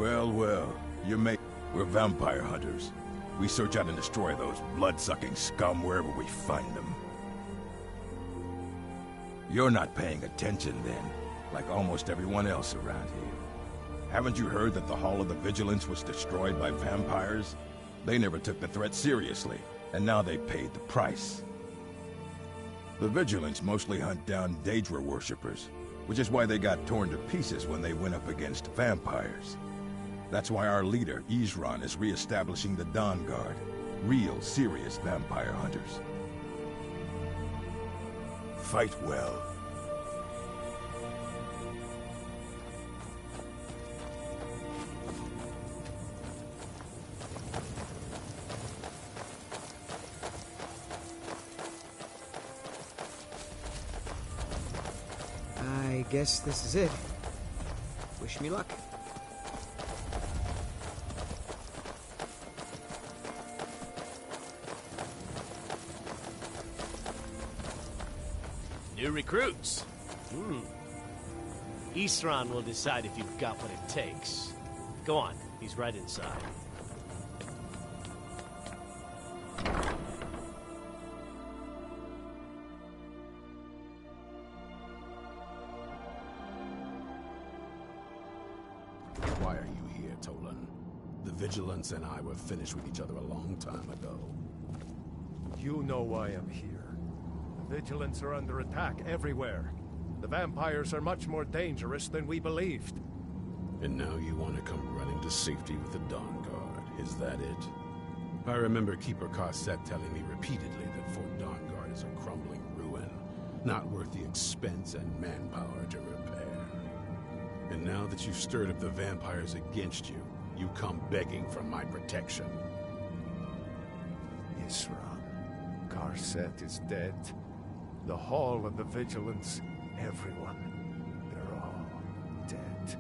Well, well, we're vampire hunters. We search out and destroy those blood-sucking scum wherever we find them. You're not paying attention then, like almost everyone else around here. Haven't you heard that the Hall of the Vigilance was destroyed by vampires? They never took the threat seriously, and now they paid the price. The Vigilance mostly hunt down Daedra worshippers, which is why they got torn to pieces when they went up against vampires. That's why our leader, Isran, is re-establishing the Dawn Guard. Real, serious vampire hunters. Fight well. I guess this is it. Wish me luck. New recruits. Isran will decide if you've got what it takes. Go on, he's right inside. Why are you here, Tolan? The Vigilance and I were finished with each other a long time ago. You know why I'm here. The Vigilance are under attack everywhere. The vampires are much more dangerous than we believed. And now you want to come running to safety with the Dawn Guard, is that it? I remember Keeper Carset telling me repeatedly that Fort Dawn Guard is a crumbling ruin, not worth the expense and manpower to repair. And now that you've stirred up the vampires against you, you come begging for my protection. Isran, Carset is dead. The Hall of the Vigilance, everyone, they're all dead.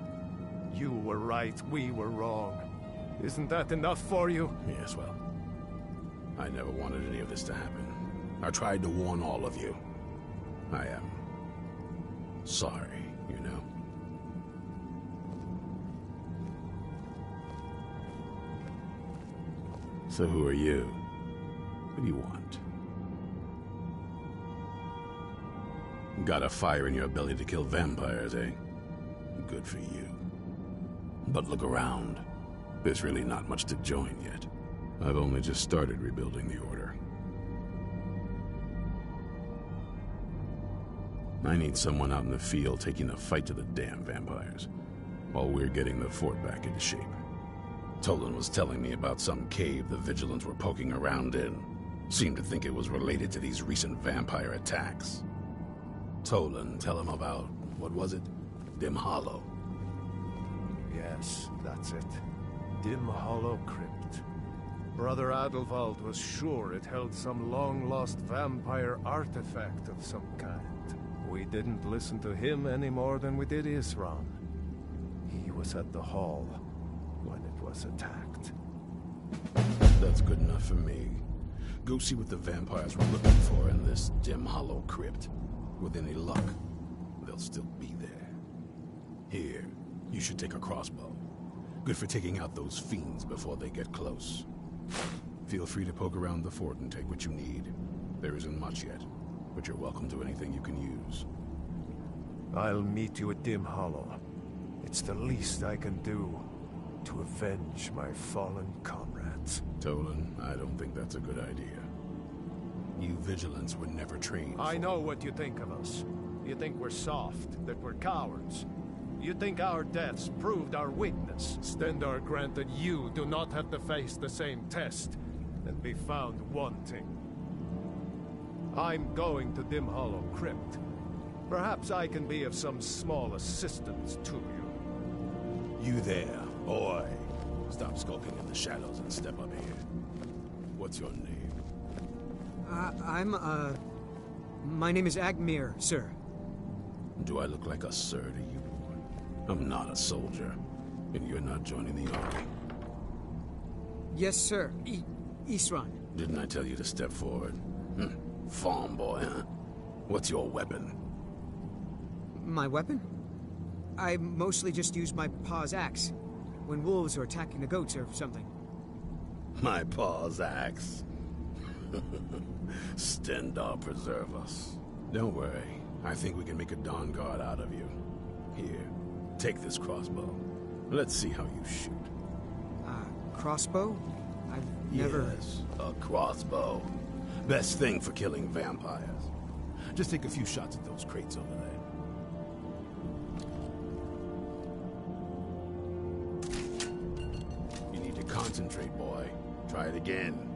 You were right, we were wrong. Isn't that enough for you? Yes, well, I never wanted any of this to happen. I tried to warn all of you. I am sorry, you know. So who are you? What do you want? Got a fire in your belly to kill vampires, eh? Good for you. But look around. There's really not much to join yet. I've only just started rebuilding the Order. I need someone out in the field taking the fight to the damn vampires, while we're getting the fort back into shape. Tolan was telling me about some cave the Vigilants were poking around in. Seemed to think it was related to these recent vampire attacks. Tolan, tell him about, what was it? Dim Hollow. Yes, that's it. Dim Hollow Crypt. Brother Adelwald was sure it held some long-lost vampire artifact of some kind. We didn't listen to him any more than we did Isran. He was at the hall when it was attacked. That's good enough for me. Go see what the vampires were looking for in this Dim Hollow Crypt. With any luck, they'll still be there. Here, you should take a crossbow. Good for taking out those fiends before they get close. Feel free to poke around the fort and take what you need. There isn't much yet, but you're welcome to anything you can use. I'll meet you at Dim Hollow. It's the least I can do to avenge my fallen comrades. Tolan, I don't think that's a good idea. You Vigilants were never trained I know what you think of us. You think we're soft, that we're cowards. You think our deaths proved our weakness. Stendarr granted you do not have to face the same test and be found wanting. I'm going to Dim Hollow Crypt. Perhaps I can be of some small assistance to you. You there, boy. Stop skulking in the shadows and step up here. What's your name? My name is Agmir, sir. Do I look like a sir to you, boy? I'm not a soldier, and you're not joining the army. Yes, sir. Isran. Didn't I tell you to step forward? Farm boy, huh? What's your weapon? My weapon? I mostly just use my paw's axe. when wolves are attacking the goats or something. My paw's axe. Stendar preserve us. Don't worry. I think we can make a Dawn Guard out of you. Here, take this crossbow. Let's see how you shoot. Crossbow? I've never... Yes, a crossbow. Best thing for killing vampires. Just take a few shots at those crates over there. You need to concentrate, boy. Try it again.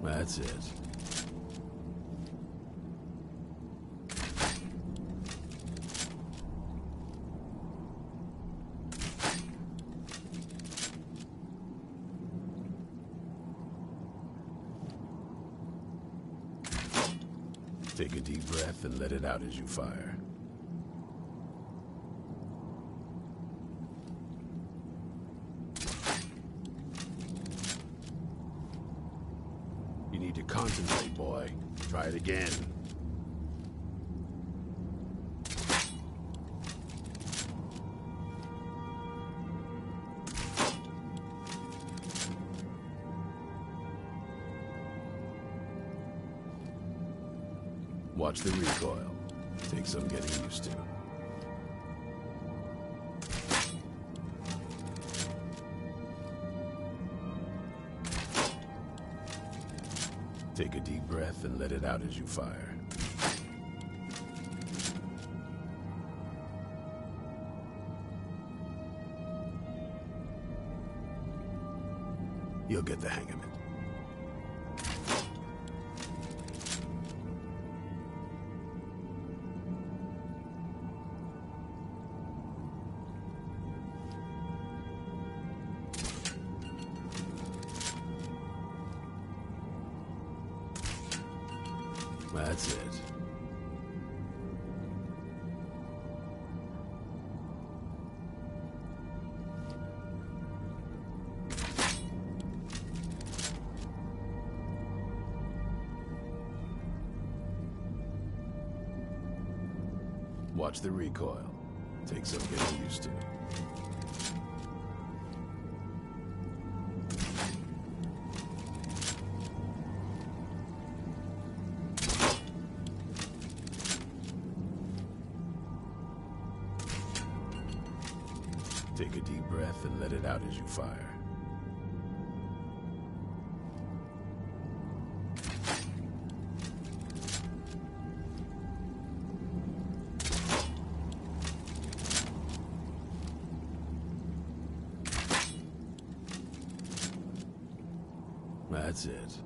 That's it. Take a deep breath and let it out as you fire. You need to concentrate, boy. Try it again. Watch the recoil. Takes some getting used to. Take a deep breath and let it out as you fire. You'll get the hang of it. That's it. Watch the recoil. Takes some getting used to. Take a deep breath and let it out as you fire. That's it.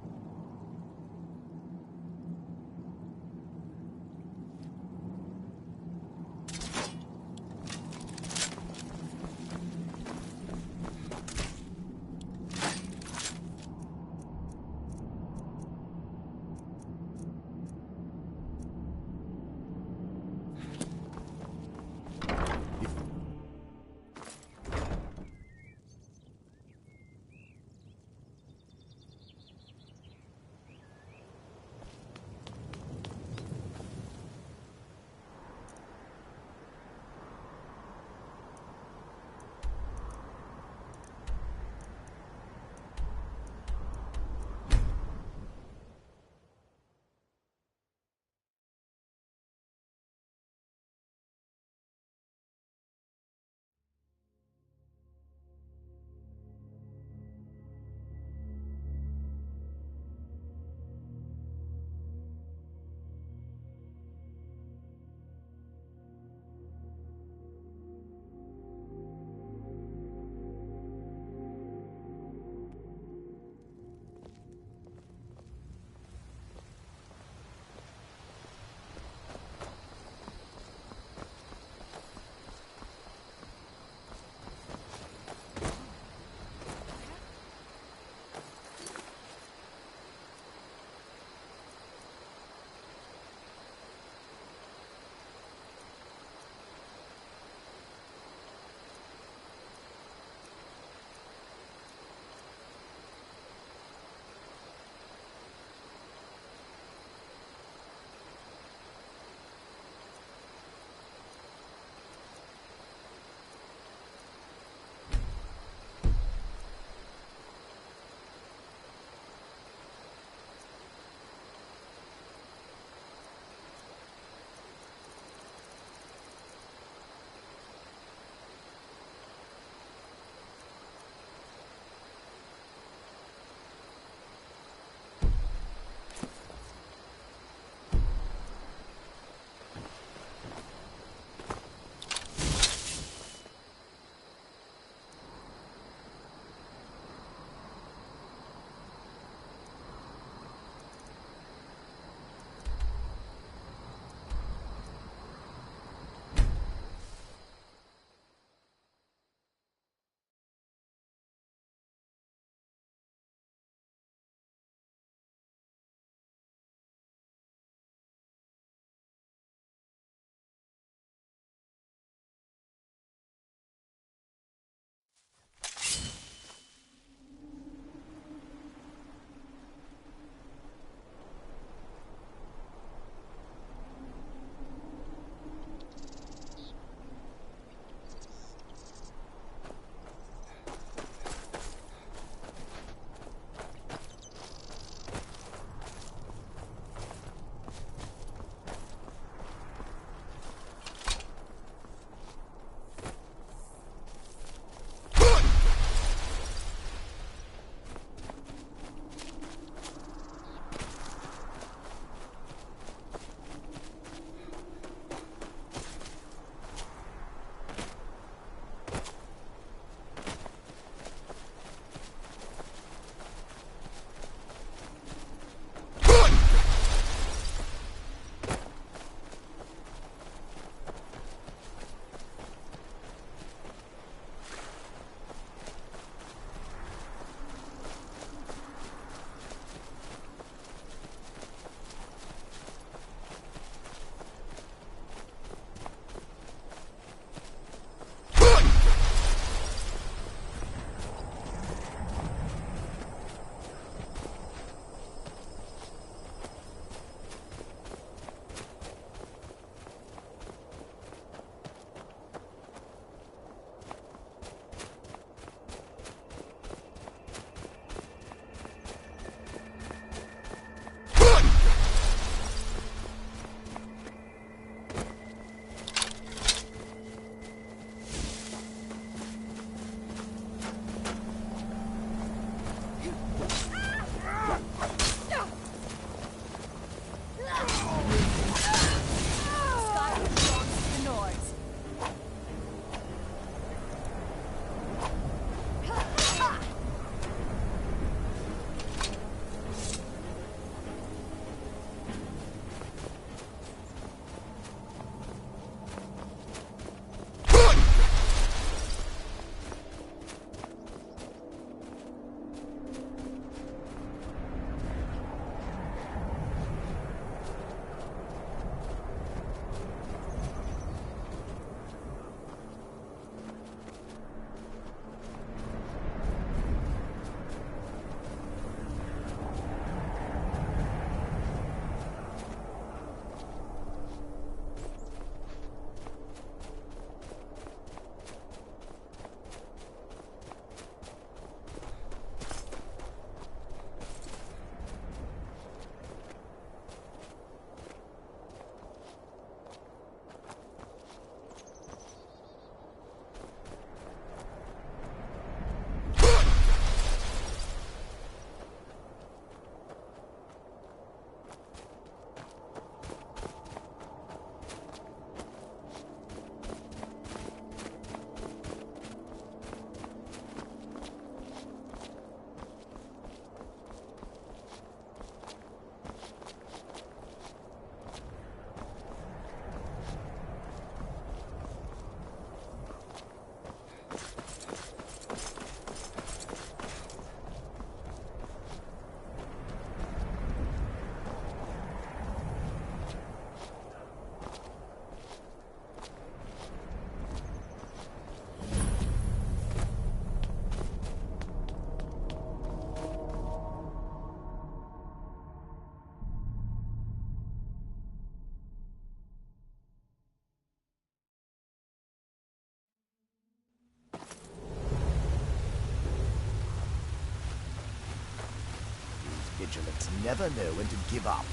vigilants never know when to give up.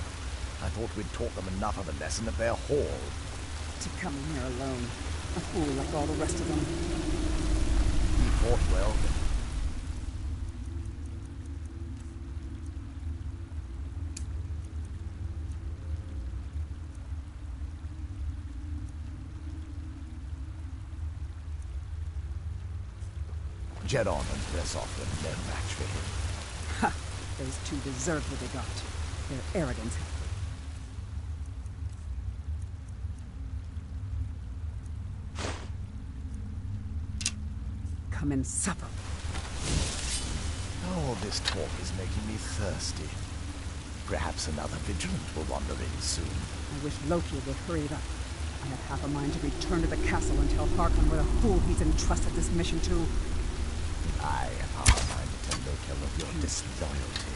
I thought we'd taught them enough of a lesson at their hall. To come in here alone. A fool like all the rest of them. He fought well. Jedon and Bressoff were no match for him. Ha! Those two deserved what they got. Their arrogance. Come and supper. All this talk is making me thirsty. Perhaps another vigilant will wander in soon. I wish Loki would hurry it up. I have half a mind to return to the castle and tell Harkon what a fool he's entrusted this mission to. I have half a mind to tell Loki of your disloyalty.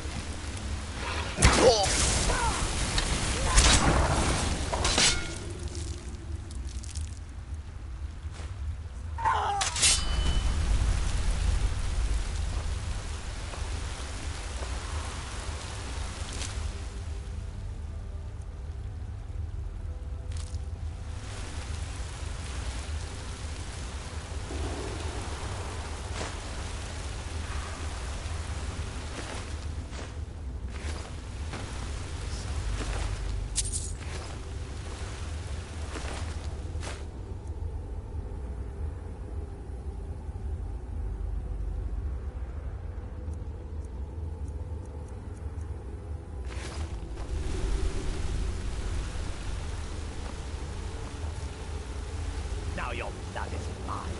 Now your blood is mine.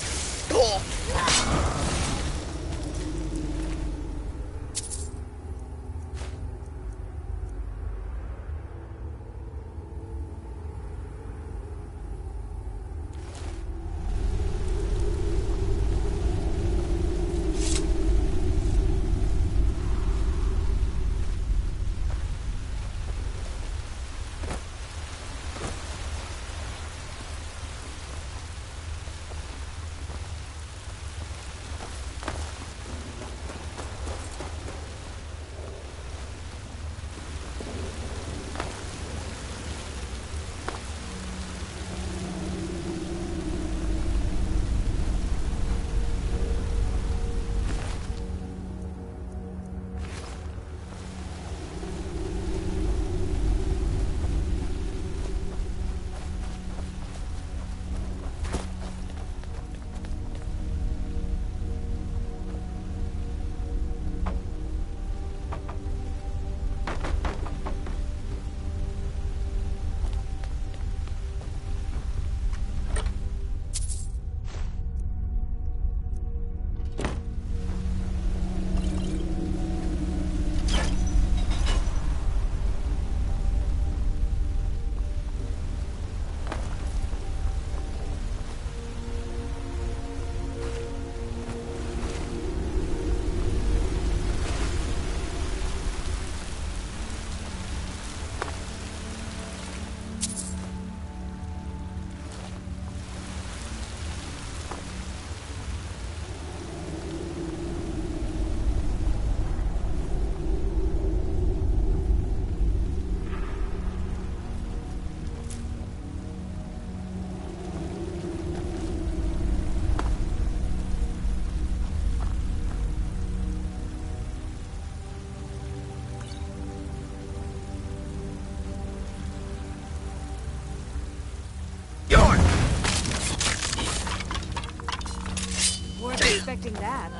Expecting that.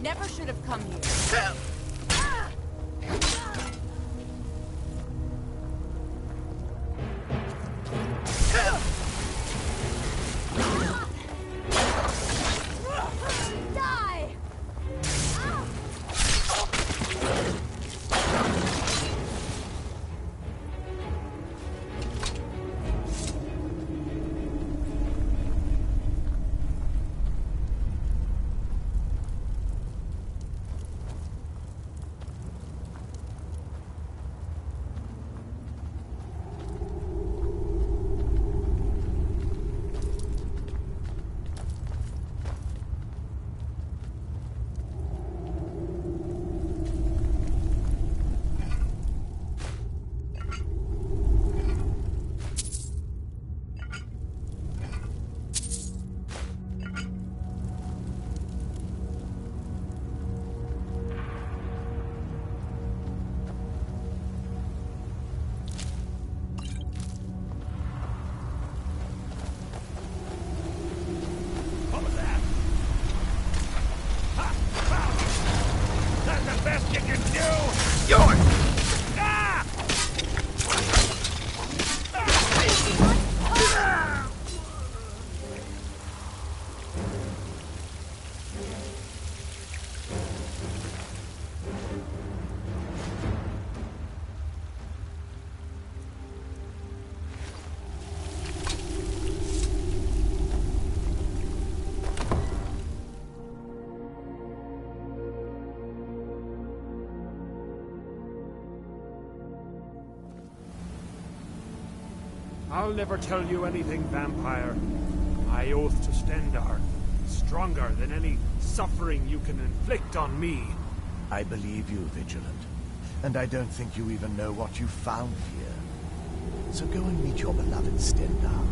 Never should have come here. Die! I'll never tell you anything, vampire. My oath to Stendarr is stronger than any suffering you can inflict on me. I believe you, Vigilant. And I don't think you even know what you found here. So go and meet your beloved Stendarr.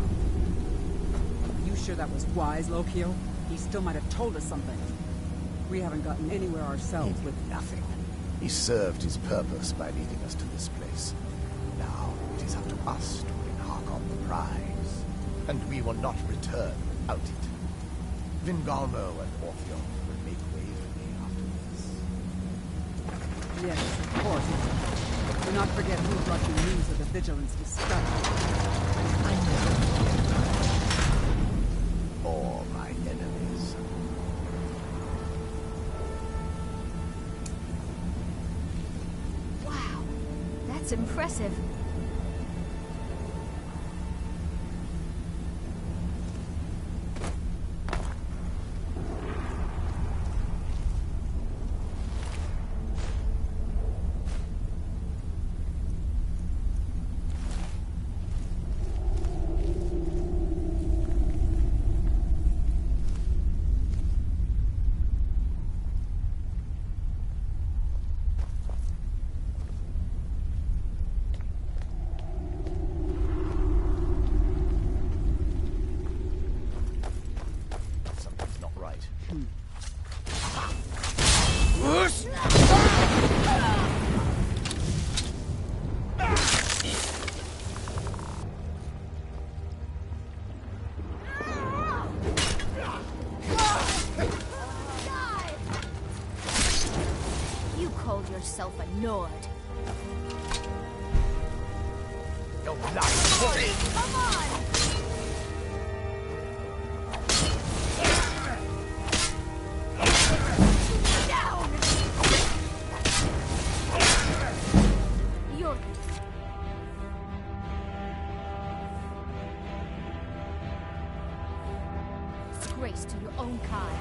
You sure that was wise, Lokio? He still might have told us something. We haven't gotten anywhere ourselves He with did nothing. He served his purpose by leading us to this place. Now it is up to us to bring Harkon the prize. And we will not return without it. Vingalmo and Orpheon will make way for me after this. Yes, of course. Do not forget who brought you news of the Vigilance discovery. I never forget my or my enemies. Wow, that's impressive. Something's not right. You called yourself a Nord. You're lying. Come on! Down! You're... disgrace to your own kind.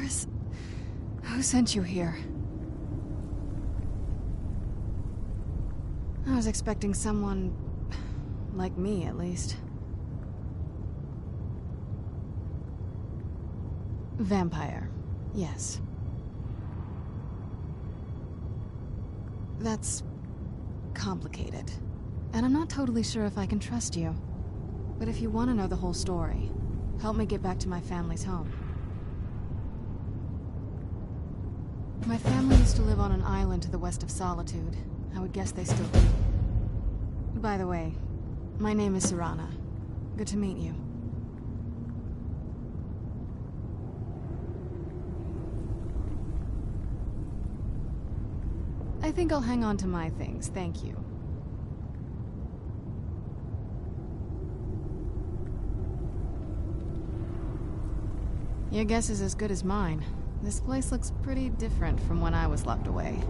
Vampires? Who sent you here? I was expecting someone... like me, at least. Vampire. Yes. That's... complicated. And I'm not totally sure if I can trust you. But if you want to know the whole story, help me get back to my family's home. My family used to live on an island to the west of Solitude. I would guess they still do. By the way, my name is Serana. Good to meet you. I think I'll hang on to my things, thank you. Your guess is as good as mine. This place looks pretty different from when I was locked away.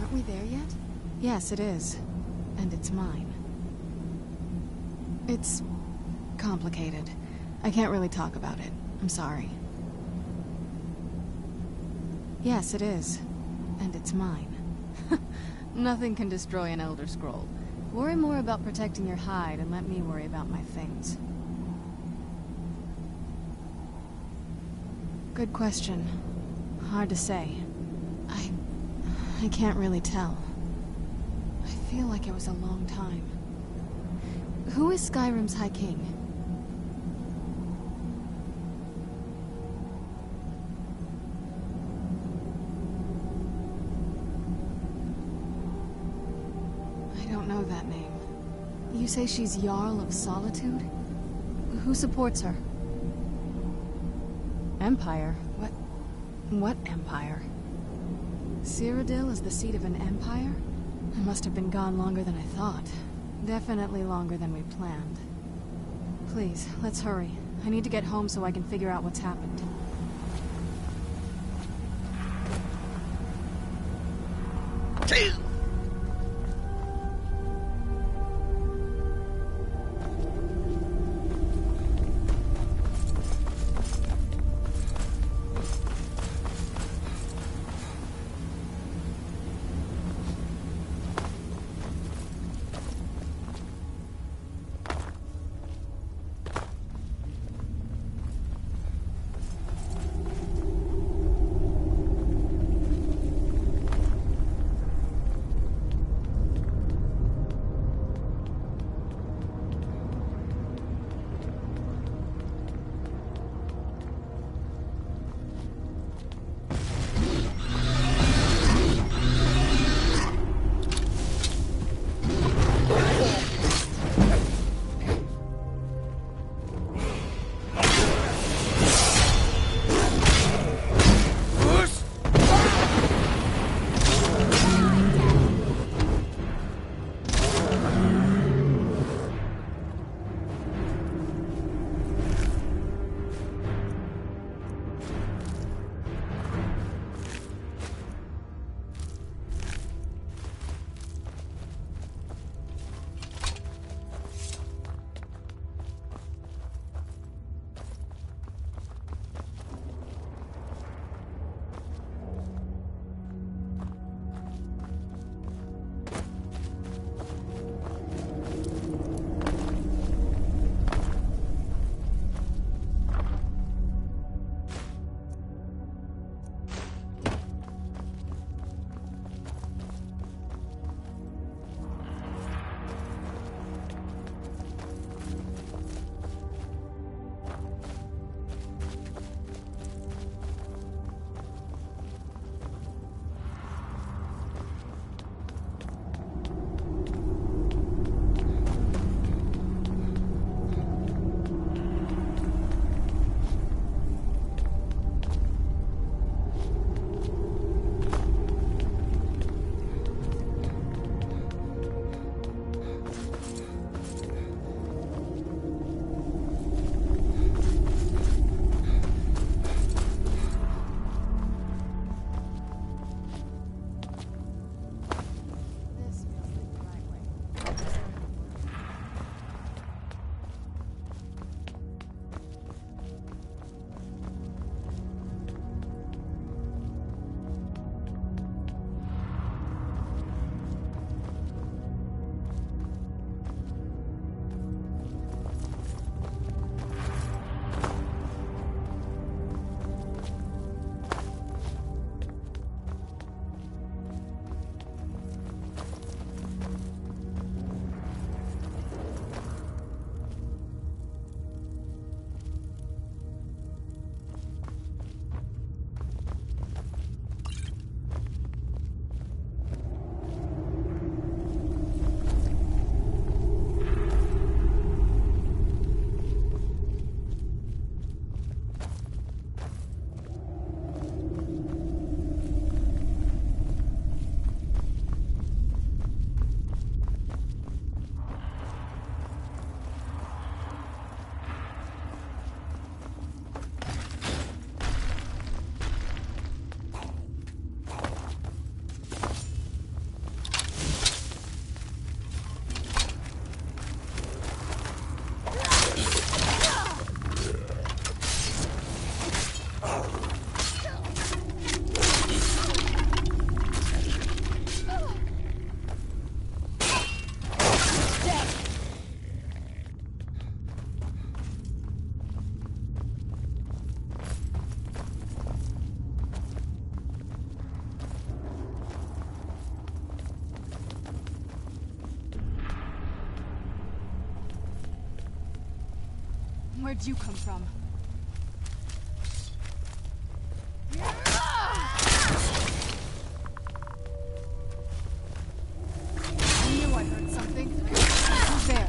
Aren't we there yet? Yes, it is. And it's mine. It's... complicated. I can't really talk about it. I'm sorry. Yes, it is. And it's mine. Nothing can destroy an Elder Scroll. Worry more about protecting your hide and let me worry about my things. Good question. Hard to say. I can't really tell. I feel like it was a long time. Who is Skyrim's High King? I don't know that name. You say she's Jarl of Solitude? Who supports her? Empire? What empire? Cyrodiil is the seat of an empire? I must have been gone longer than I thought. Definitely longer than we planned. Please, let's hurry. I need to get home so I can figure out what's happened. Where'd you come from? I knew I heard something. Who's there?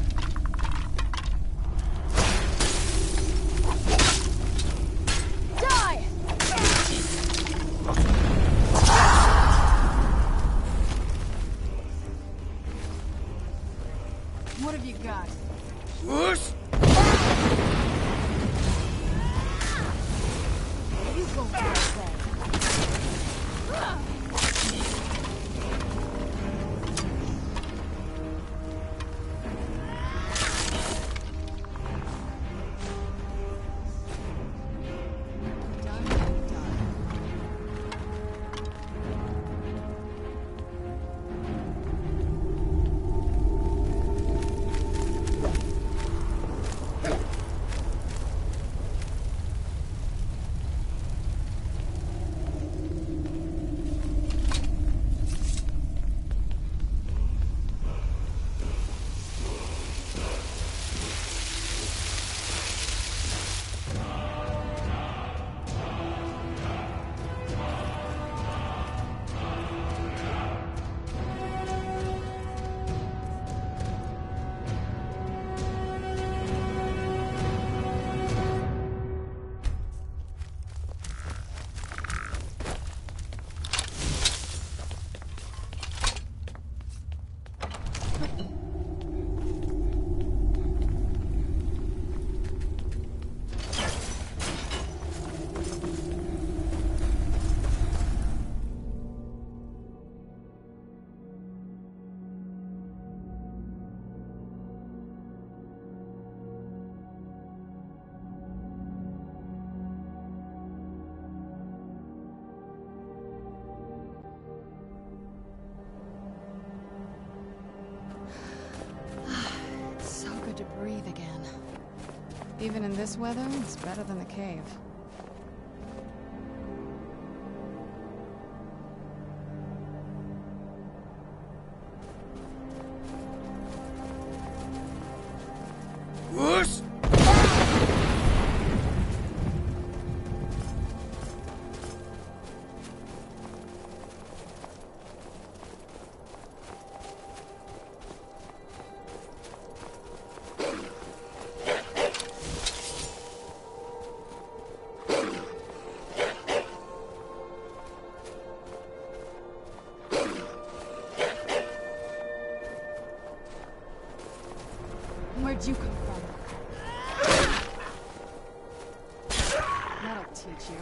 Die! What have you got? Whoosh! You go for it then. Done and done. It's so good to breathe again. Even in this weather, it's better than the cave. Whoosh! Where'd you come from? That'll teach you.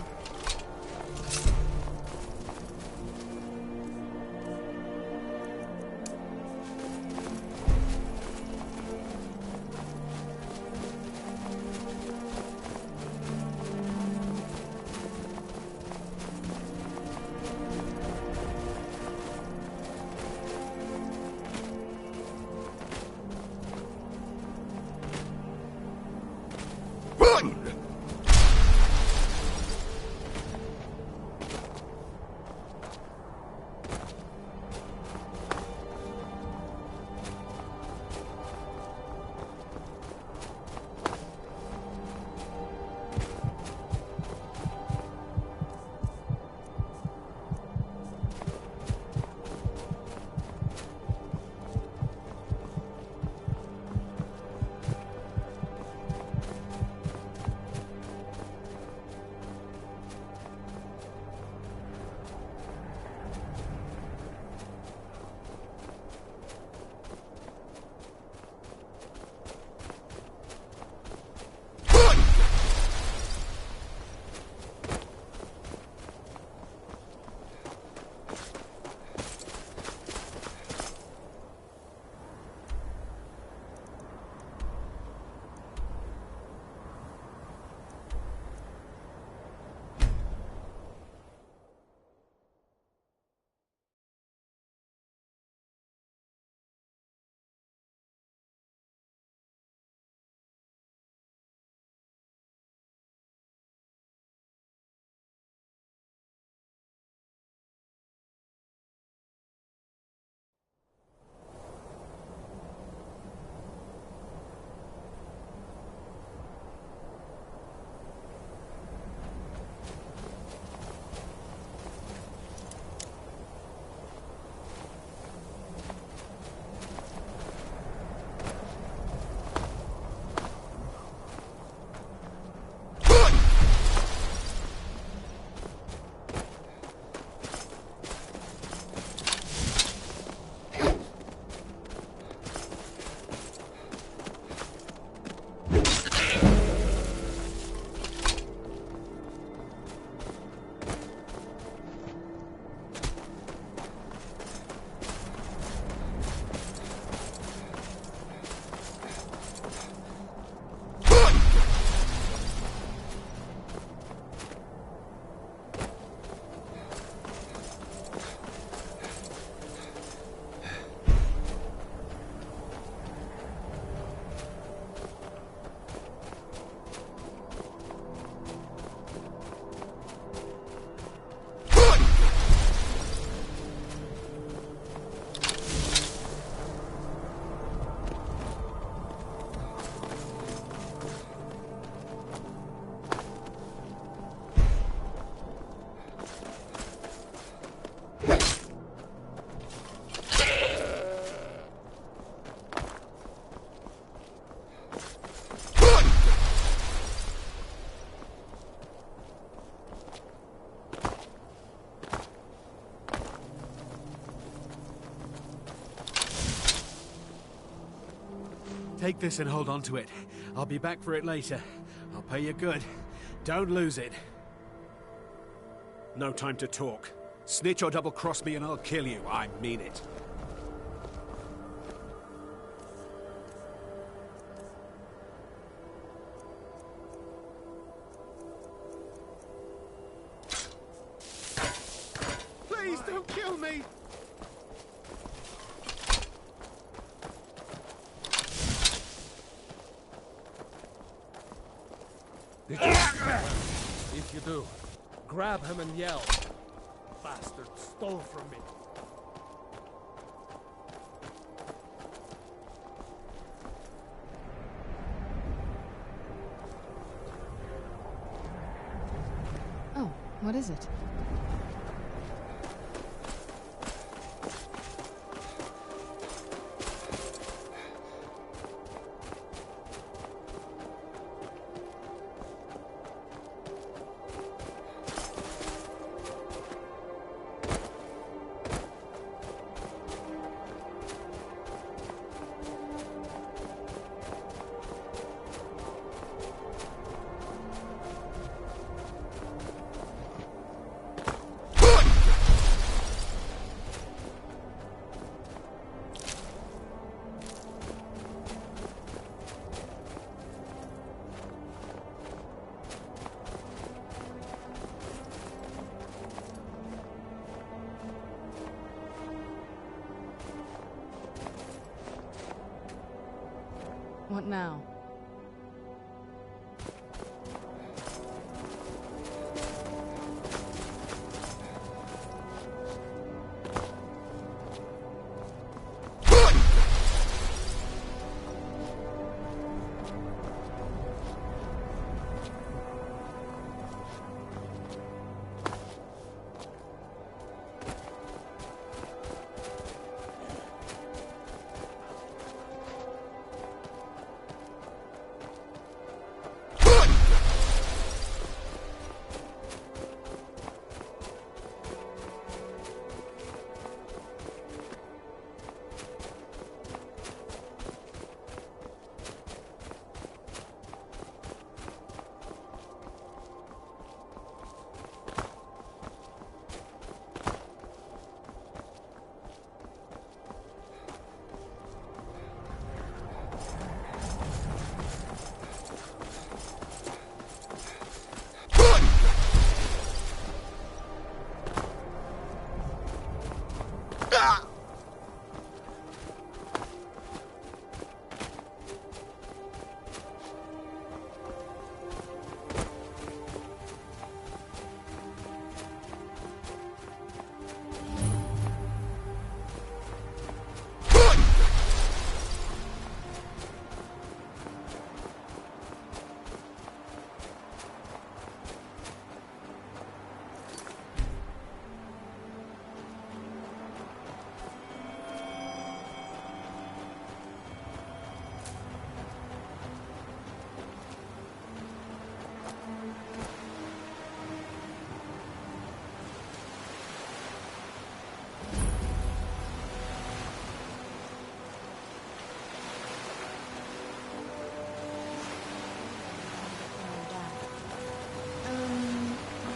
Take this and hold on to it. I'll be back for it later. I'll pay you good. Don't lose it. No time to talk. Snitch or double-cross me and I'll kill you. I mean it. Please don't kill me! Did you? If you do, grab him and yell. Bastard stole from me. Oh, what is it? What now?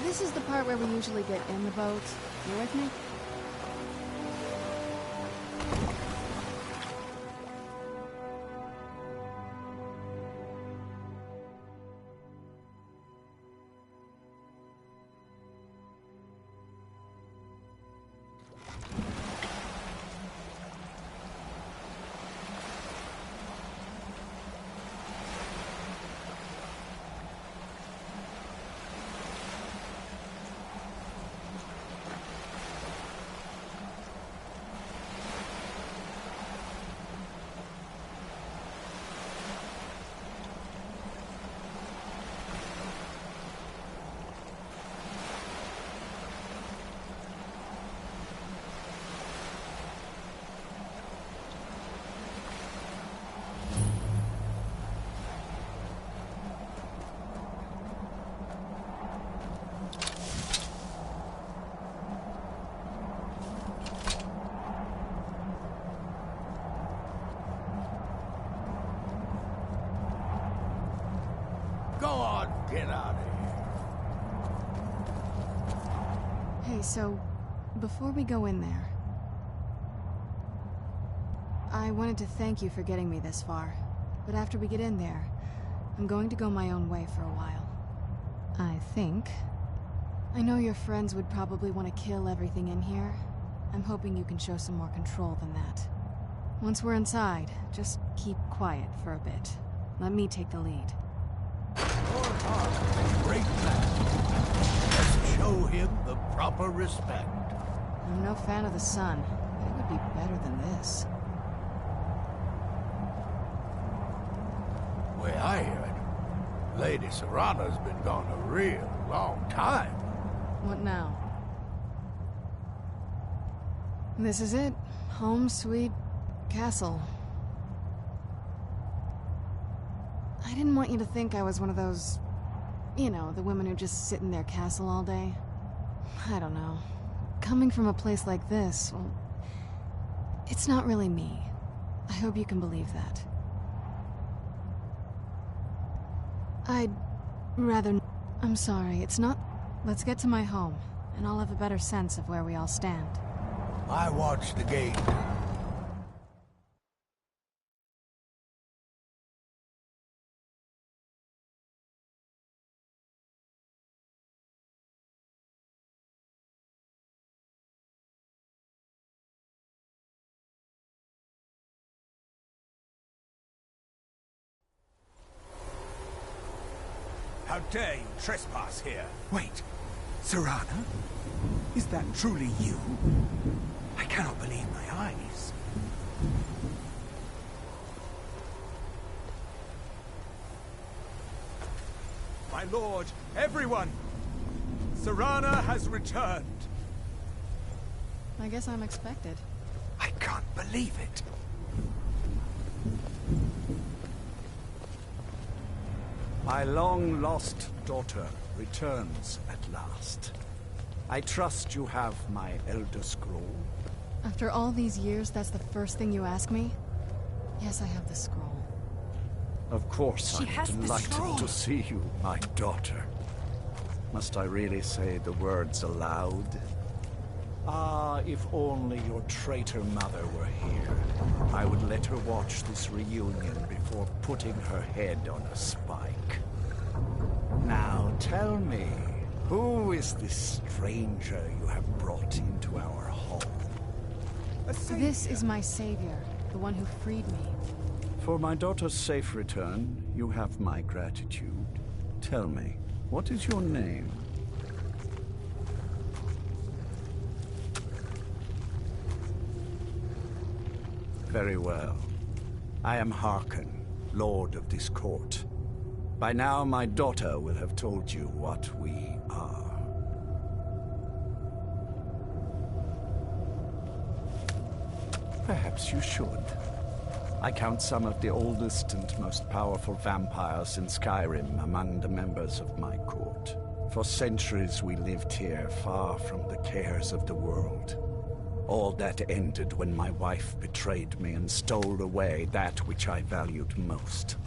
This is the part where we usually get in the boat. You with me? Get out of here. Hey, so, before we go in there, I wanted to thank you for getting me this far. But after we get in there, I'm going to go my own way for a while. I think. I know your friends would probably want to kill everything in here. I'm hoping you can show some more control than that. Once we're inside, just keep quiet for a bit. Let me take the lead. Lord Hark, great man. Let's show him the proper respect. I'm no fan of the sun, but it would be better than this. Way I heard, Lady Serana's been gone a real long time. What now? This is it. Home sweet castle. I didn't want you to think I was one of those... You know, the women who just sit in their castle all day. I don't know. Coming from a place like this, well... It's not really me. I hope you can believe that. I'd rather... I'm sorry, it's not... Let's get to my home, and I'll have a better sense of where we all stand. I watch the gate. How dare you trespass here? Wait, Serana? Is that truly you? I cannot believe my eyes. My lord, everyone! Serana has returned. I guess I'm expected. I can't believe it. My long-lost daughter returns at last. I trust you have my Elder Scroll. After all these years, that's the first thing you ask me? Yes, I have the scroll. Of course, She has I'm the delighted scroll. to see you, my daughter. Must I really say the words aloud? Ah, if only your traitor mother were here. I would let her watch this reunion before putting her head on a spike. Now tell me, who is this stranger you have brought into our home? This is my savior, the one who freed me. For my daughter's safe return, you have my gratitude. Tell me, what is your name? Very well. I am Harkon, Lord of this court. By now, my daughter will have told you what we are. Perhaps you should. I count some of the oldest and most powerful vampires in Skyrim among the members of my court. For centuries we lived here, far from the cares of the world. All that ended when my wife betrayed me and stole away that which I valued most.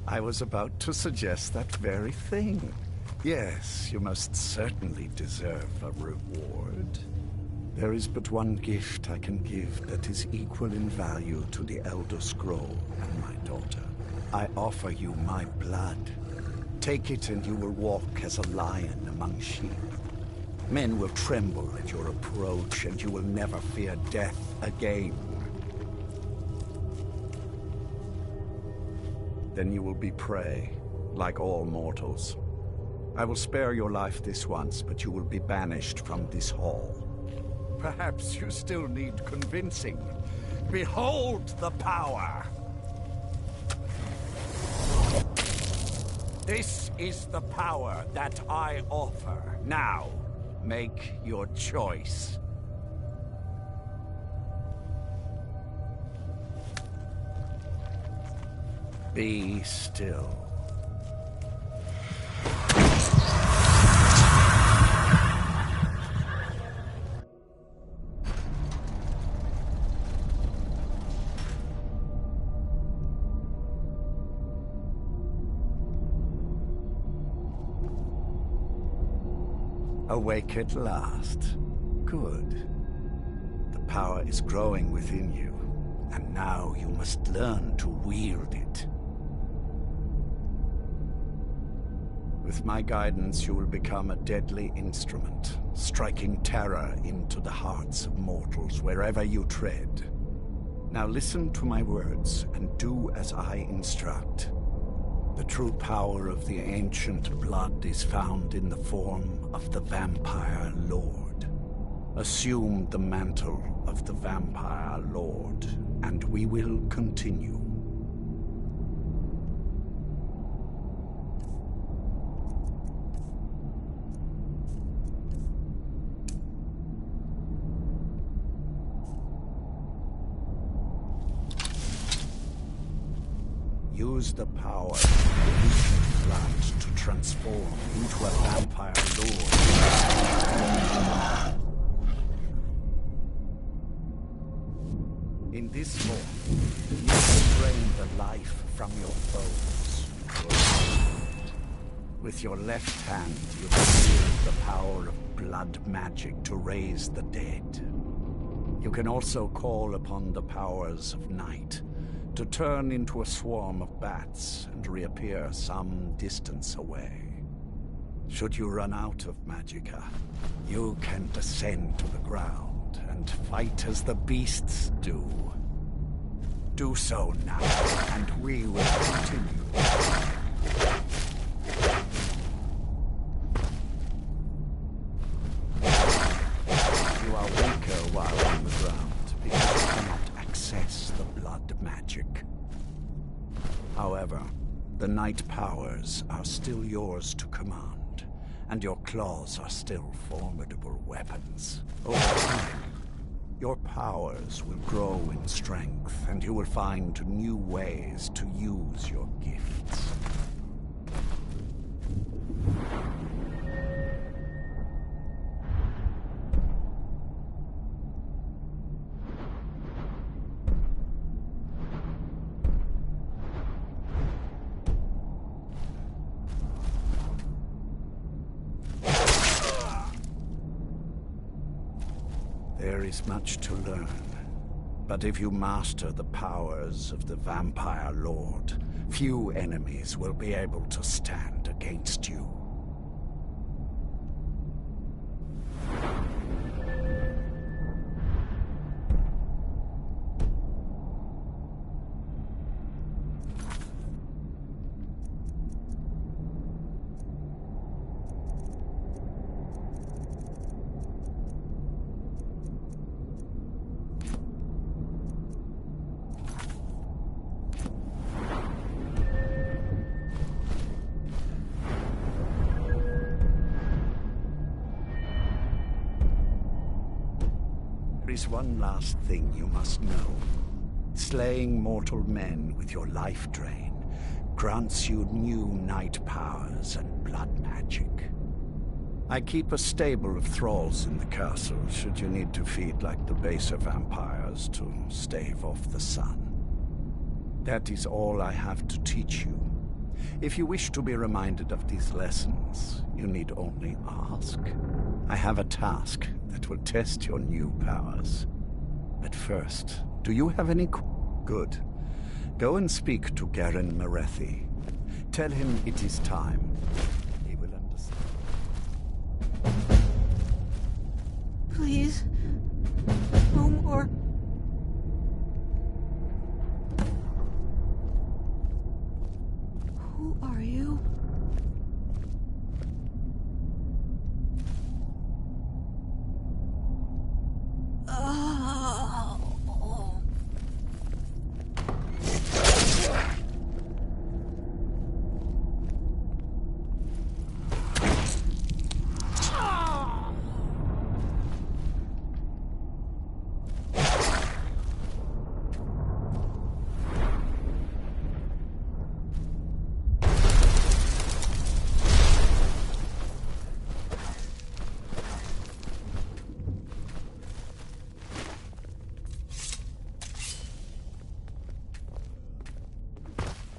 I was about to suggest that very thing. Yes, you most certainly deserve a reward. There is but one gift I can give that is equal in value to the Elder Scroll and my daughter. I offer you my blood. Take it and you will walk as a lion among sheep. Men will tremble at your approach, and you will never fear death again. Then you will be prey, like all mortals. I will spare your life this once, but you will be banished from this hall. Perhaps you still need convincing. Behold the power! This is the power that I offer. Now, make your choice. Be still. Awake at last. Good. The power is growing within you, and now you must learn to wield it. With my guidance, you will become a deadly instrument, striking terror into the hearts of mortals wherever you tread. Now listen to my words, and do as I instruct. The true power of the ancient blood is found in the form of the Vampire Lord. Assume the mantle of the Vampire Lord, and we will continue. Use the power of the ancient blood to transform into a Vampire Lord. In this form, you can drain the life from your foes. With your left hand, you can wield the power of blood magic to raise the dead. You can also call upon the powers of night to turn into a swarm of bats and reappear some distance away. Should you run out of magicka, you can descend to the ground and fight as the beasts do. Do so now, and we will continue. You are weaker while on the ground because you cannot access the blood magic. However, the night powers are still yours to command, and your claws are still formidable weapons. Over time, your powers will grow in strength, and you will find new ways to use your gifts. There is much to learn, but if you master the powers of the Vampire Lord, few enemies will be able to stand against you. There is one last thing you must know. Slaying mortal men with your life drain grants you new night powers and blood magic. I keep a stable of thralls in the castle should you need to feed like the baser vampires to stave off the sun. That is all I have to teach you. If you wish to be reminded of these lessons, you need only ask. I have a task that will test your new powers. But first, do you have any Good. Go and speak to Garen Marethi. Tell him it is time. He will understand. Please. No more. Who are you?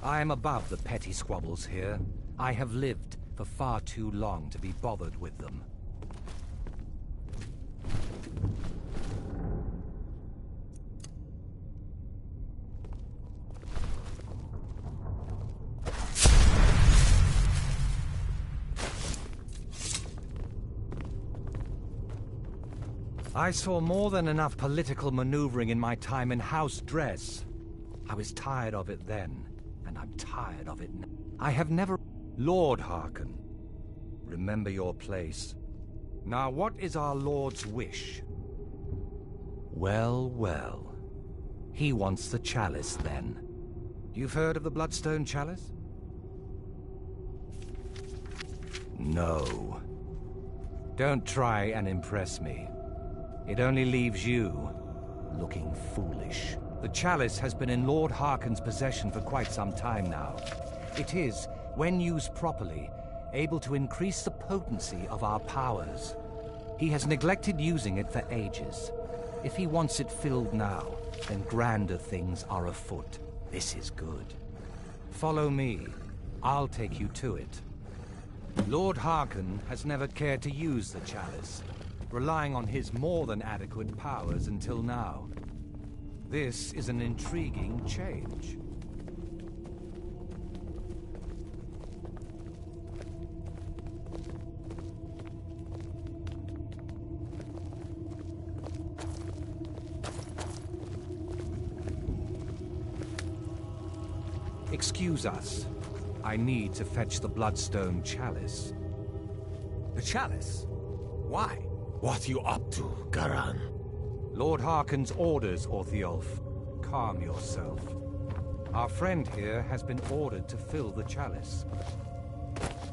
I am above the petty squabbles here. I have lived for far too long to be bothered with them. I saw more than enough political maneuvering in my time in House Dress. I was tired of it then, and I'm tired of it now. I have never... Lord Harkon, remember your place. Now what is our Lord's wish? Well, well. He wants the chalice, then. You've heard of the Bloodstone Chalice? No. Don't try and impress me. It only leaves you looking foolish. The chalice has been in Lord Harkon's possession for quite some time now. It is, when used properly, able to increase the potency of our powers. He has neglected using it for ages. If he wants it filled now, then grander things are afoot. This is good. Follow me. I'll take you to it. Lord Harkon has never cared to use the chalice, relying on his more than adequate powers until now. This is an intriguing change. Excuse us. I need to fetch the Bloodstone Chalice. The chalice? Why? What are you up to, Garan? Lord Harkon's orders, Orthiolf. Calm yourself. Our friend here has been ordered to fill the chalice.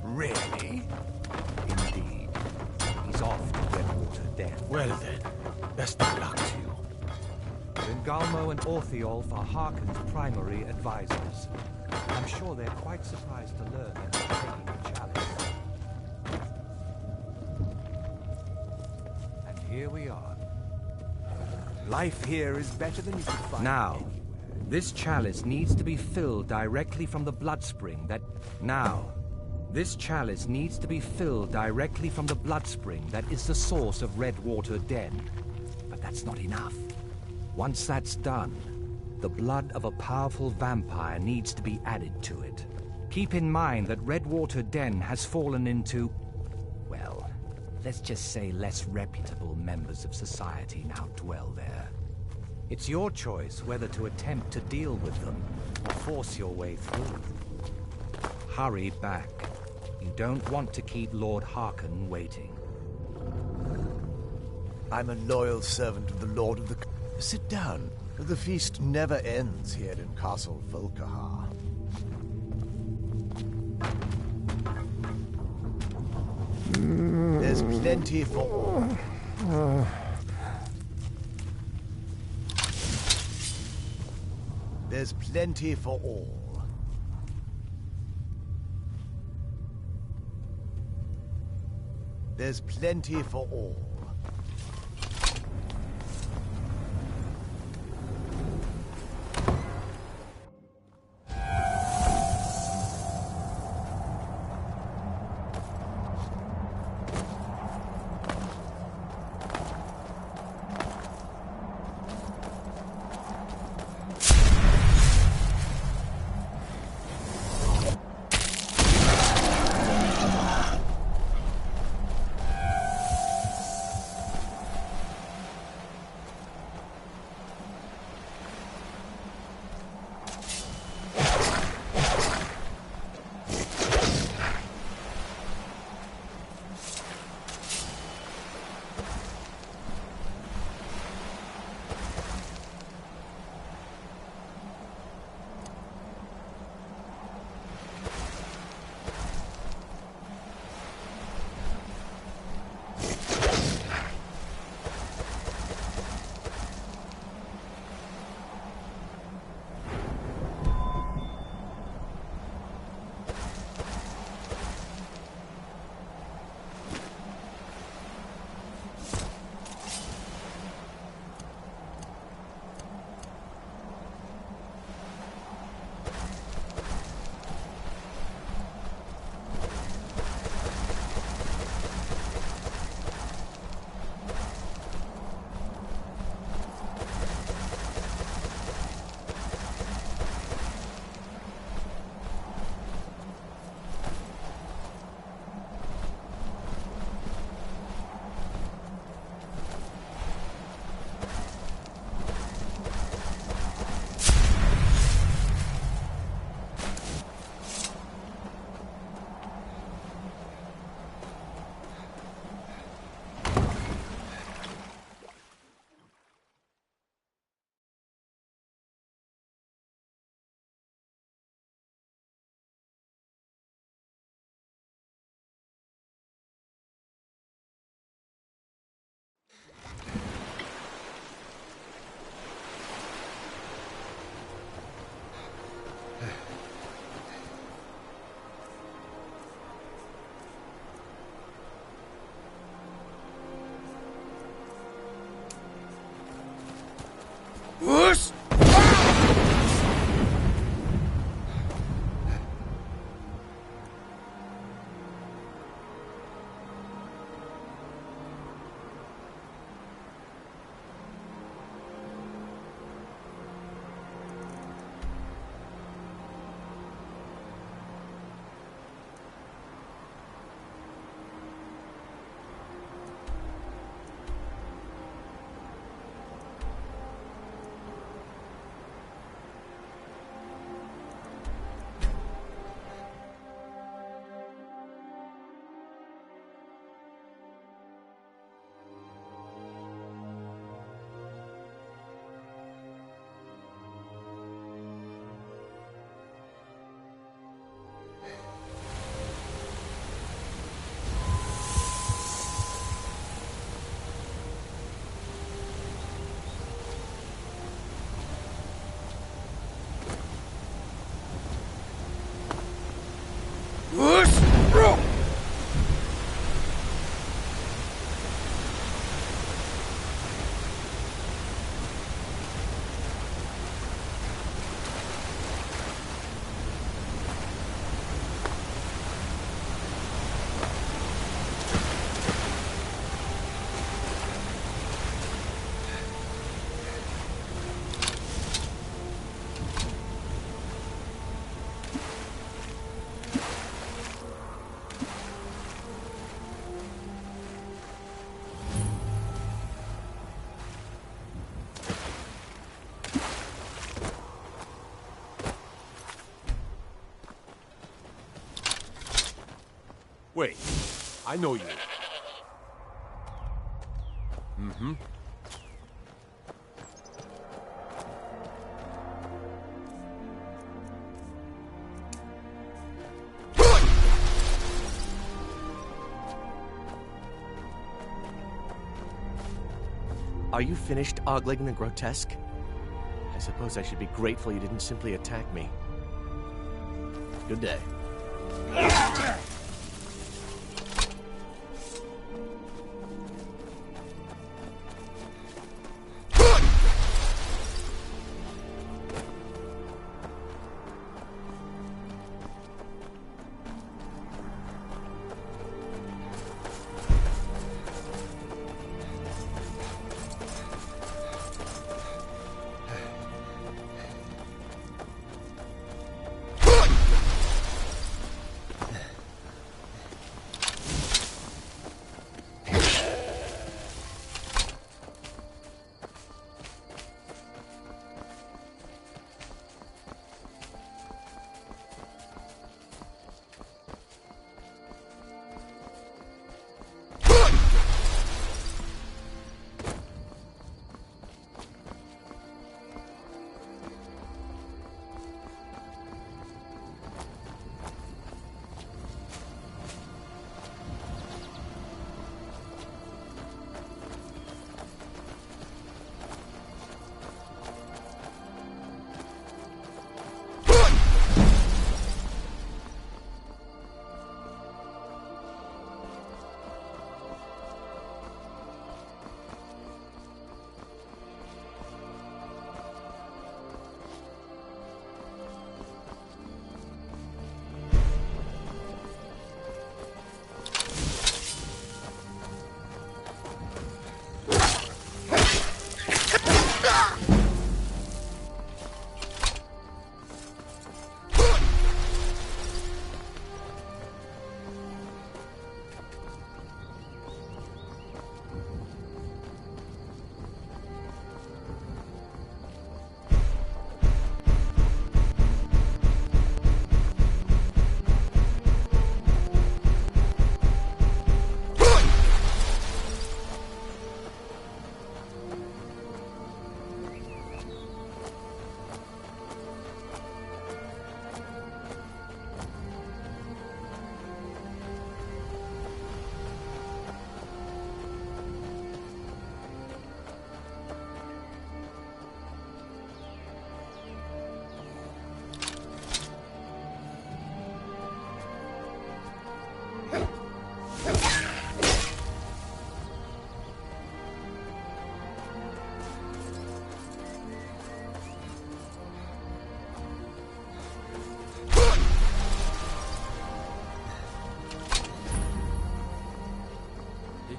Really? Indeed. He's off to Redwater Den. Well then, best of luck to you. Ringalmo and Orthiolf are Harkon's primary advisors. I'm sure they're quite surprised to learn that he's taking the chalice. And here we are. Life here is better than you could find. Now, this chalice needs to be filled directly from the blood spring that... Now, this chalice needs to be filled directly from the blood spring that is the source of Redwater Den. But that's not enough. Once that's done, the blood of a powerful vampire needs to be added to it. Keep in mind that Redwater Den has fallen into, well, let's just say less reputable members of society now dwell there. It's your choice whether to attempt to deal with them or force your way through. Hurry back. You don't want to keep Lord Harkon waiting. I'm a loyal servant of the Lord of the... Sit down. The feast never ends here in Castle Volkihar. There's plenty for all. There's plenty for all. There's plenty for all. Wait, I know you. Mm-hmm. Are you finished ogling the grotesque? I suppose I should be grateful you didn't simply attack me. Good day.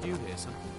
Did you hear something?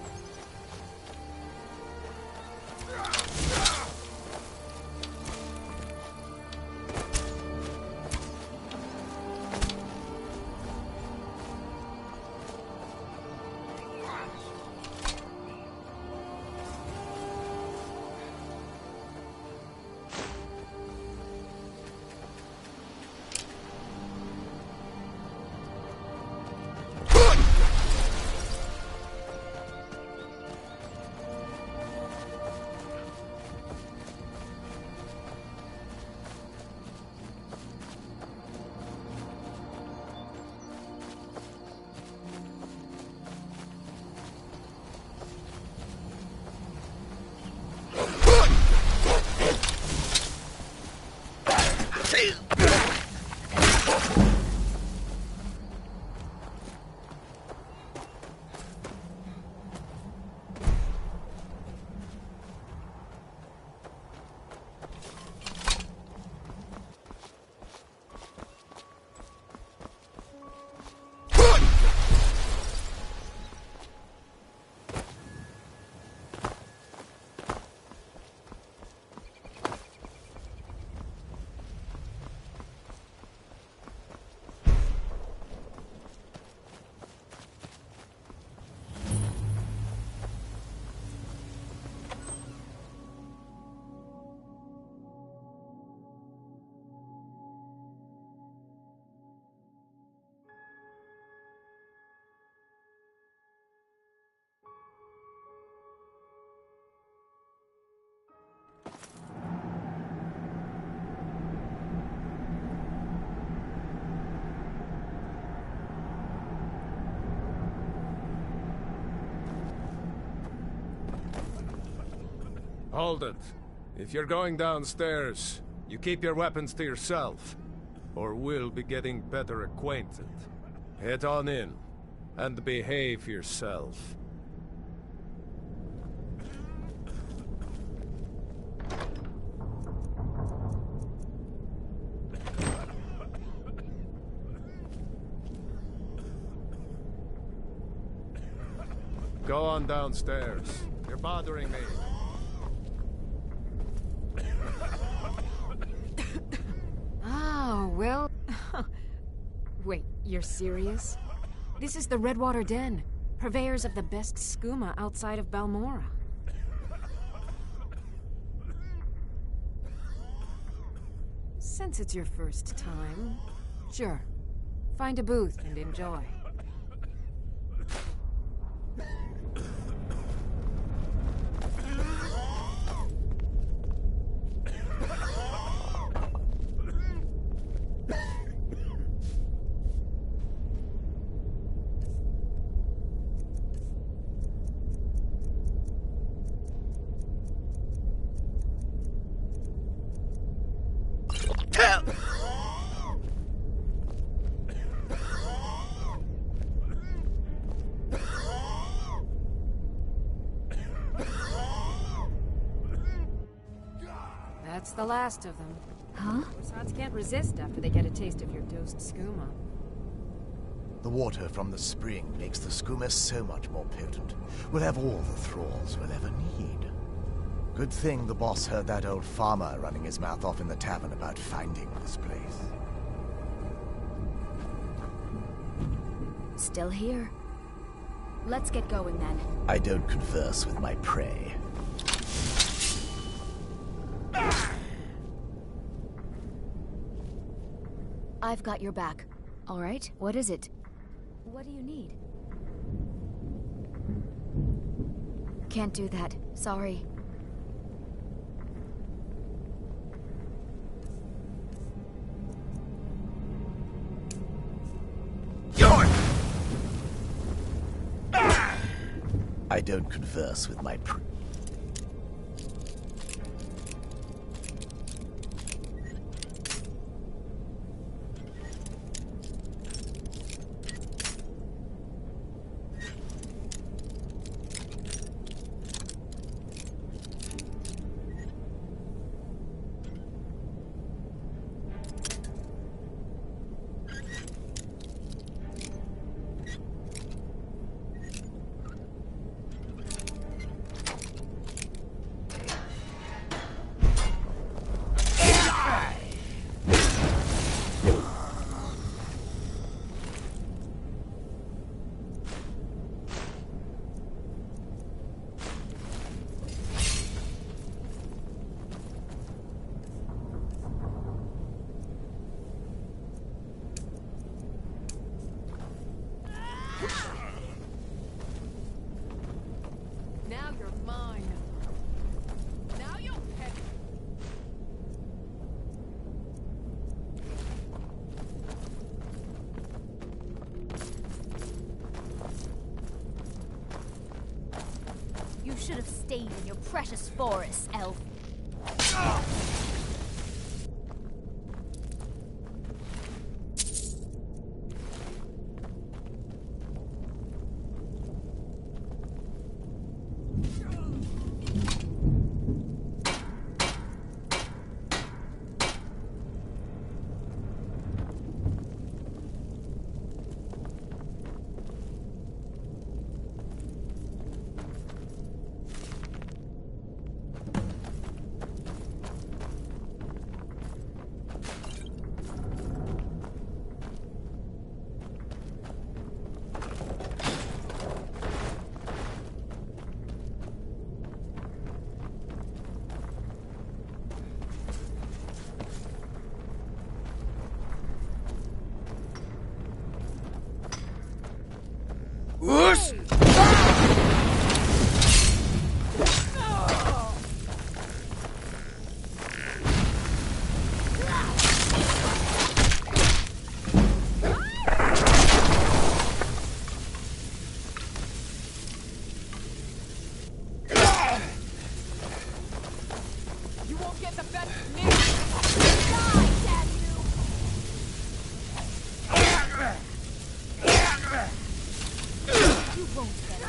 Hold it. If you're going downstairs, you keep your weapons to yourself, or we'll be getting better acquainted. Head on in, and behave yourself. Go on downstairs. You're bothering me. Oh, well... Wait, you're serious? This is the Redwater Den, purveyors of the best skooma outside of Balmora. Since it's your first time, sure. Find a booth and enjoy. That's the last of them. Huh? Sods can't resist after they get a taste of your dosed skooma. The water from the spring makes the skooma so much more potent. We'll have all the thralls we'll ever need. Good thing the boss heard that old farmer running his mouth off in the tavern about finding this place. Still here. Let's get going then. I don't converse with my prey. I've got your back. All right, what is it? What do you need? Can't do that. Sorry. I don't converse with my prey. Now you're mine. Now you'll pay. You should have stayed in your precious forest, elf. won't get the best of me! Die, damn you! You won't get it.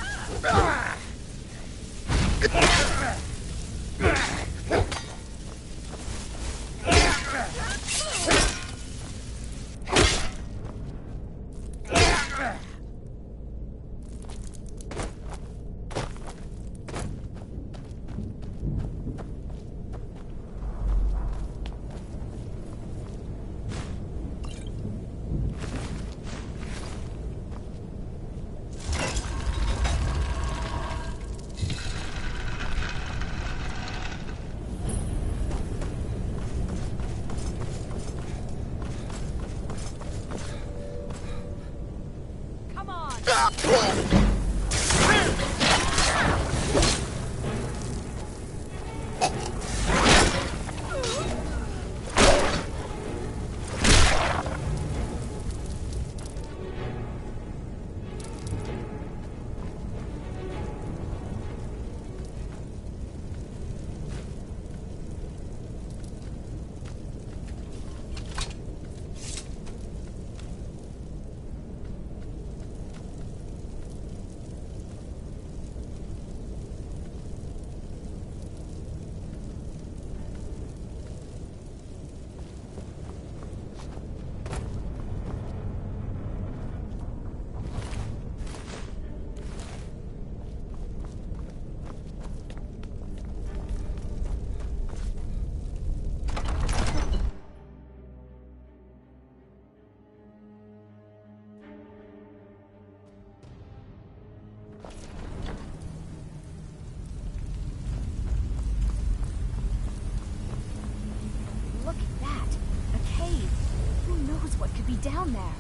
Down there.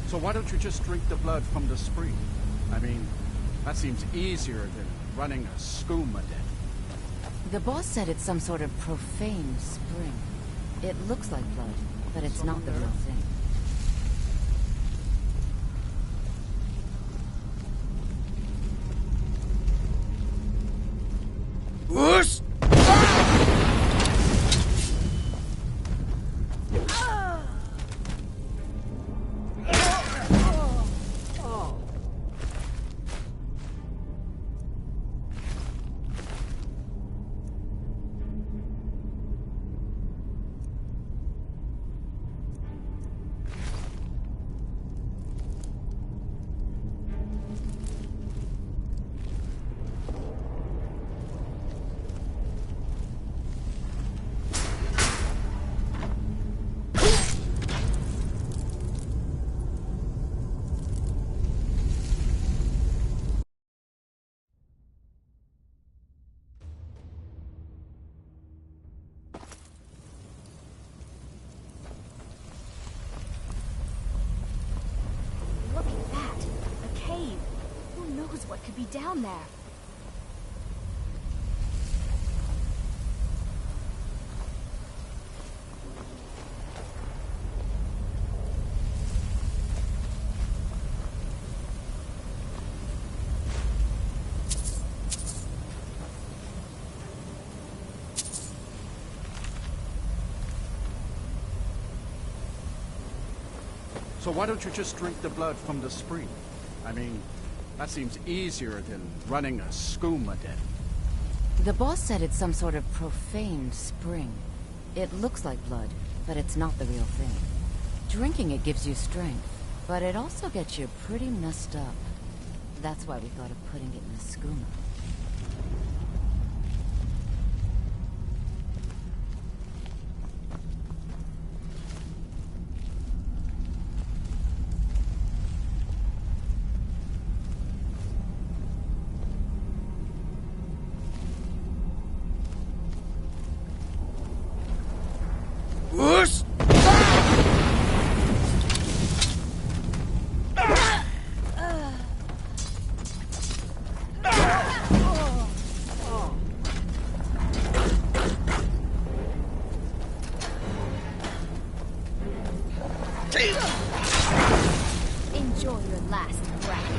So why don't you just drink the blood from the spring? I mean, that seems easier than running a skooma den. The boss said it's some sort of profane spring. It looks like blood, but it's not the real thing. Whoosh! What could be down there? So why don't you just drink the blood from the spring? I mean, that seems easier than running a skooma den. The boss said it's some sort of profane spring. It looks like blood, but it's not the real thing. Drinking it gives you strength, but it also gets you pretty messed up. That's why we thought of putting it in a skooma. Enjoy your last breath.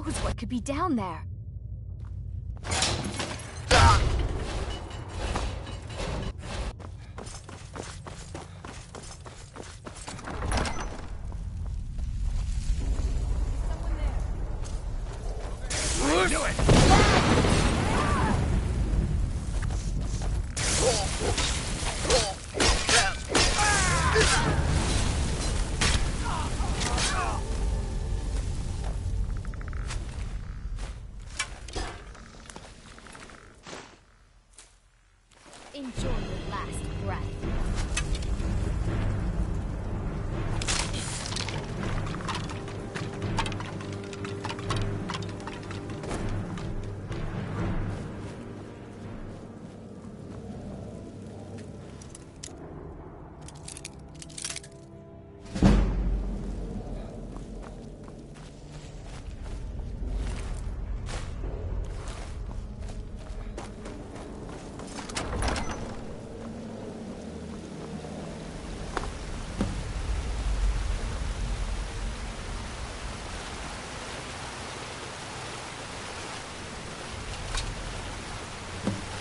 knows what could be down there? Do it! Enjoy your last breath.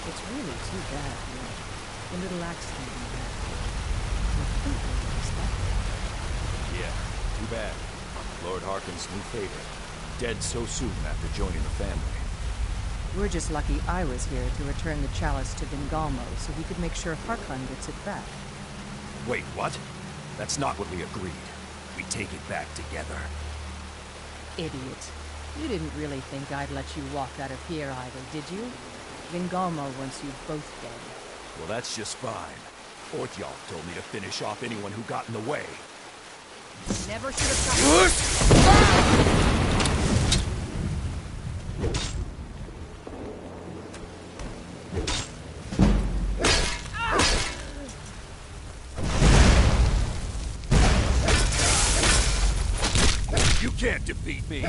It's really too bad, the little accident you had. Completely unexpected. Yeah, too bad. Lord Harkon's new favorite. Dead so soon after joining the family. We're just lucky I was here to return the chalice to Vingalmo so we could make sure Harkon gets it back. Wait, what? That's not what we agreed. We take it back together. Idiot. You didn't really think I'd let you walk out of here either, did you? Vingalmo wants you both dead. Well, that's just fine. Orthyal told me to finish off anyone who got in the way. Never should have You can't defeat me!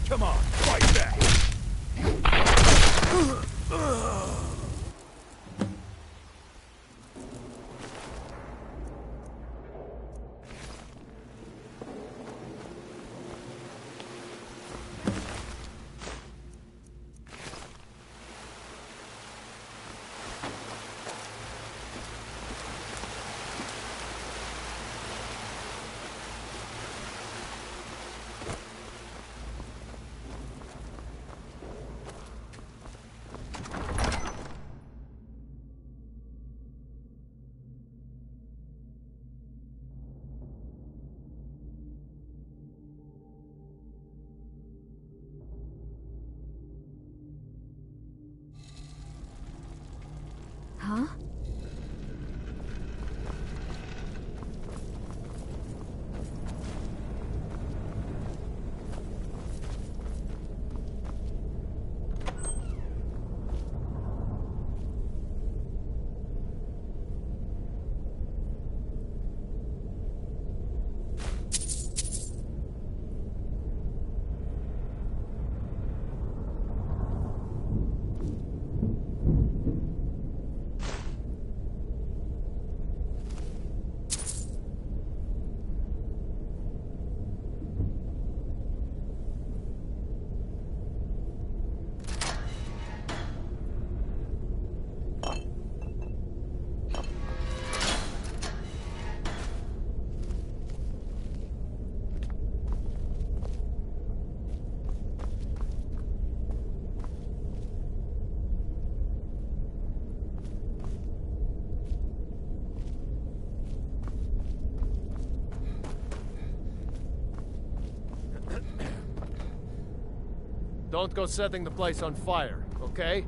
Come on, fight back! Huh? Don't go setting the place on fire, okay?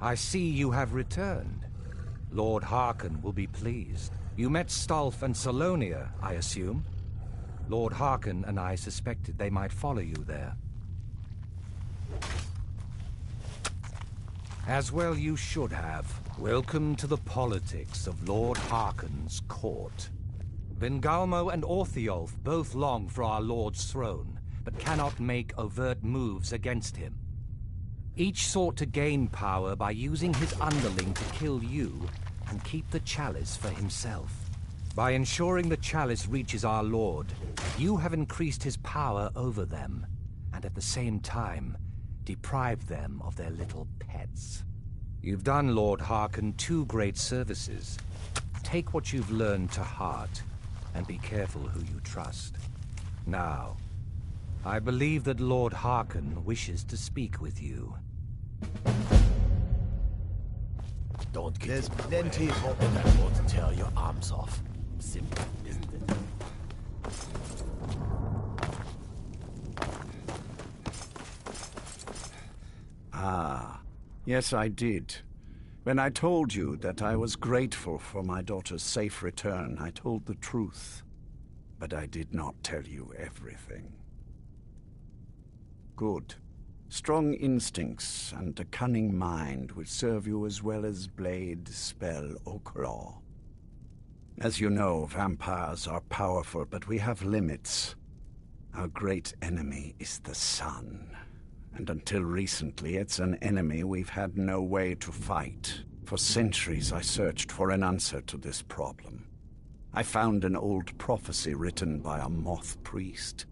I see you have returned. Lord Harkon will be pleased. You met Stolf and Salonia, I assume? Lord Harkon and I suspected they might follow you there. As well you should have. Welcome to the politics of Lord Harkon's court. Vingalmo and Orthiolf both long for our Lord's throne, but cannot make overt moves against him. Each sought to gain power by using his underling to kill you and keep the chalice for himself. By ensuring the chalice reaches our Lord, you have increased his power over them, and at the same time, deprived them of their little pets. You've done Lord Harkon 2 great services. Take what you've learned to heart, and be careful who you trust. Now, I believe that Lord Harkon wishes to speak with you. Don't get There's plenty more. That won't tear your arms off. Simple, isn't it? Ah, yes I did. When I told you that I was grateful for my daughter's safe return, I told the truth. But I did not tell you everything. Good. Strong instincts and a cunning mind will serve you as well as blade, spell, or claw. As you know, vampires are powerful, but we have limits. Our great enemy is the sun. And until recently, it's an enemy we've had no way to fight. For centuries, I searched for an answer to this problem. I found an old prophecy written by a moth priest.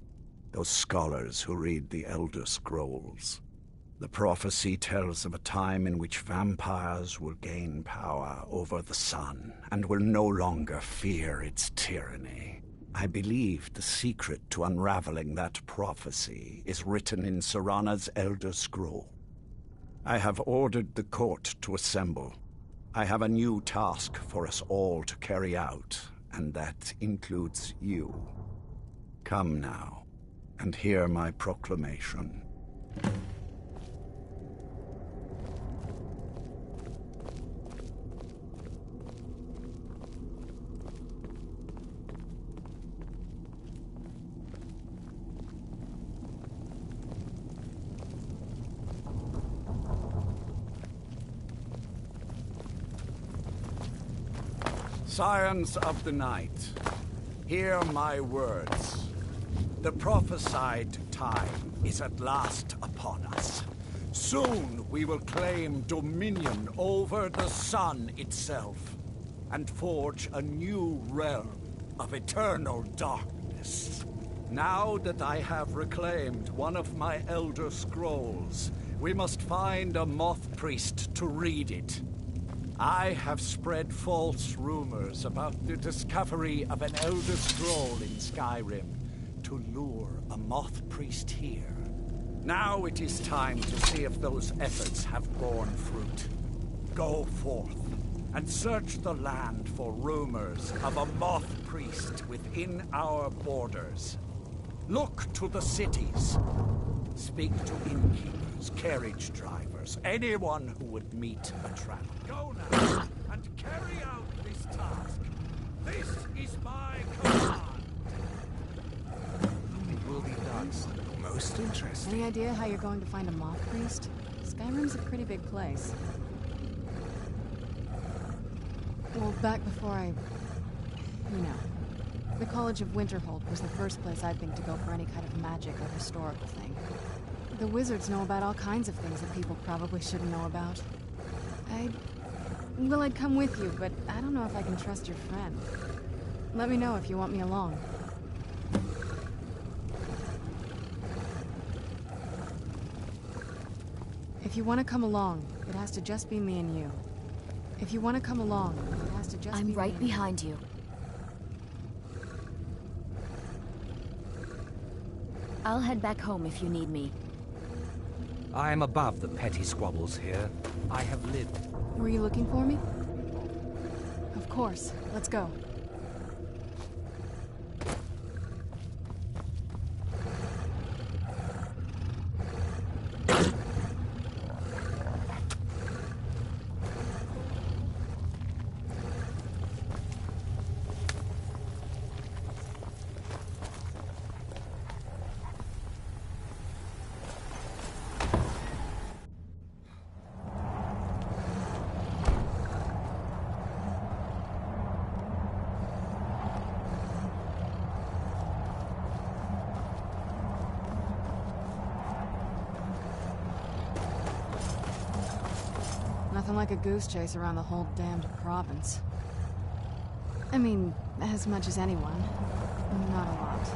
Those scholars who read the Elder Scrolls. The prophecy tells of a time in which vampires will gain power over the sun and will no longer fear its tyranny. I believe the secret to unraveling that prophecy is written in Serana's Elder Scroll. I have ordered the court to assemble. I have a new task for us all to carry out, and that includes you. Come now, and hear my proclamation. Scions of the night, hear my words. The prophesied time is at last upon us. Soon we will claim dominion over the sun itself, and forge a new realm of eternal darkness. Now that I have reclaimed one of my Elder Scrolls, we must find a moth priest to read it. I have spread false rumors about the discovery of an Elder Scroll in Skyrim to lure a moth priest here. Now it is time to see if those efforts have borne fruit. Go forth and search the land for rumors of a moth priest within our borders. Look to the cities. Speak to innkeepers, carriage drivers, anyone who would meet a traveler. Go now and carry out this task. This is my command. It will be done. Most interesting. Any idea how you're going to find a moth priest? Skyrim's a pretty big place. Well, back before you know. The College of Winterhold was the first place I'd think to go for any kind of magic or historical thing. The wizards know about all kinds of things that people probably shouldn't know about. I'd come with you, but I don't know if I can trust your friend. Let me know if you want me along. If you want to come along, it has to just be me and you. If you want to come along, it has to just be me. I'm right behind you. I'll head back home if you need me. I am above the petty squabbles here. I have lived. Were you looking for me? Of course. Let's go. Nothing like a goose chase around the whole damned province. I mean, as much as anyone. Not a lot.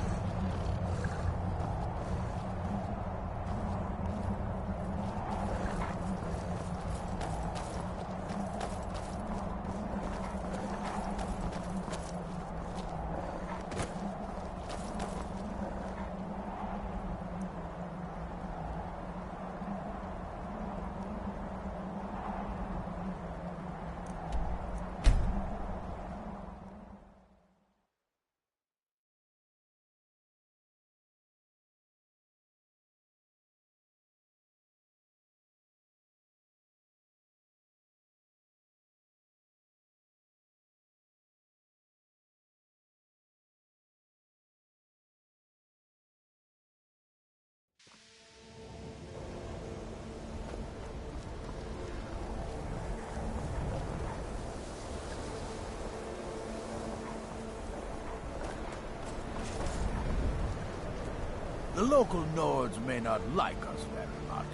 local Nords may not like us very much,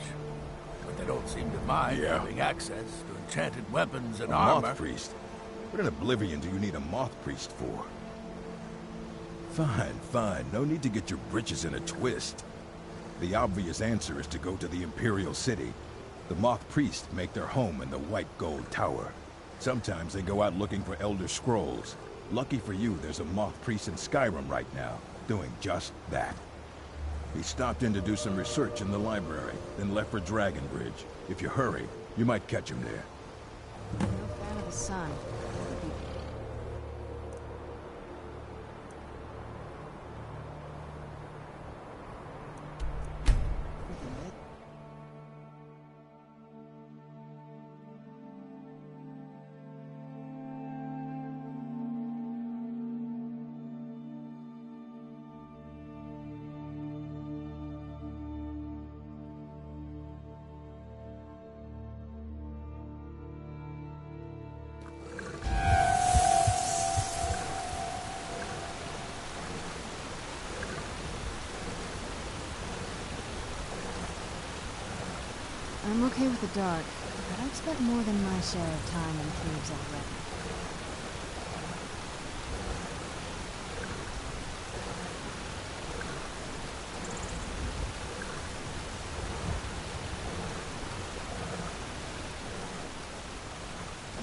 but they don't seem to mind having access to enchanted weapons and armor. Moth priest? What in Oblivion do you need a moth priest for? Fine, fine. No need to get your britches in a twist. The obvious answer is to go to the Imperial City. The moth priests make their home in the White Gold Tower. Sometimes they go out looking for Elder Scrolls. Lucky for you, there's a moth priest in Skyrim right now, doing just that. He stopped in to do some research in the library, then left for Dragonbridge. If you hurry, you might catch him there. No fan of the sun. I'm okay with the dark, but I've spent more than my share of time in caves already.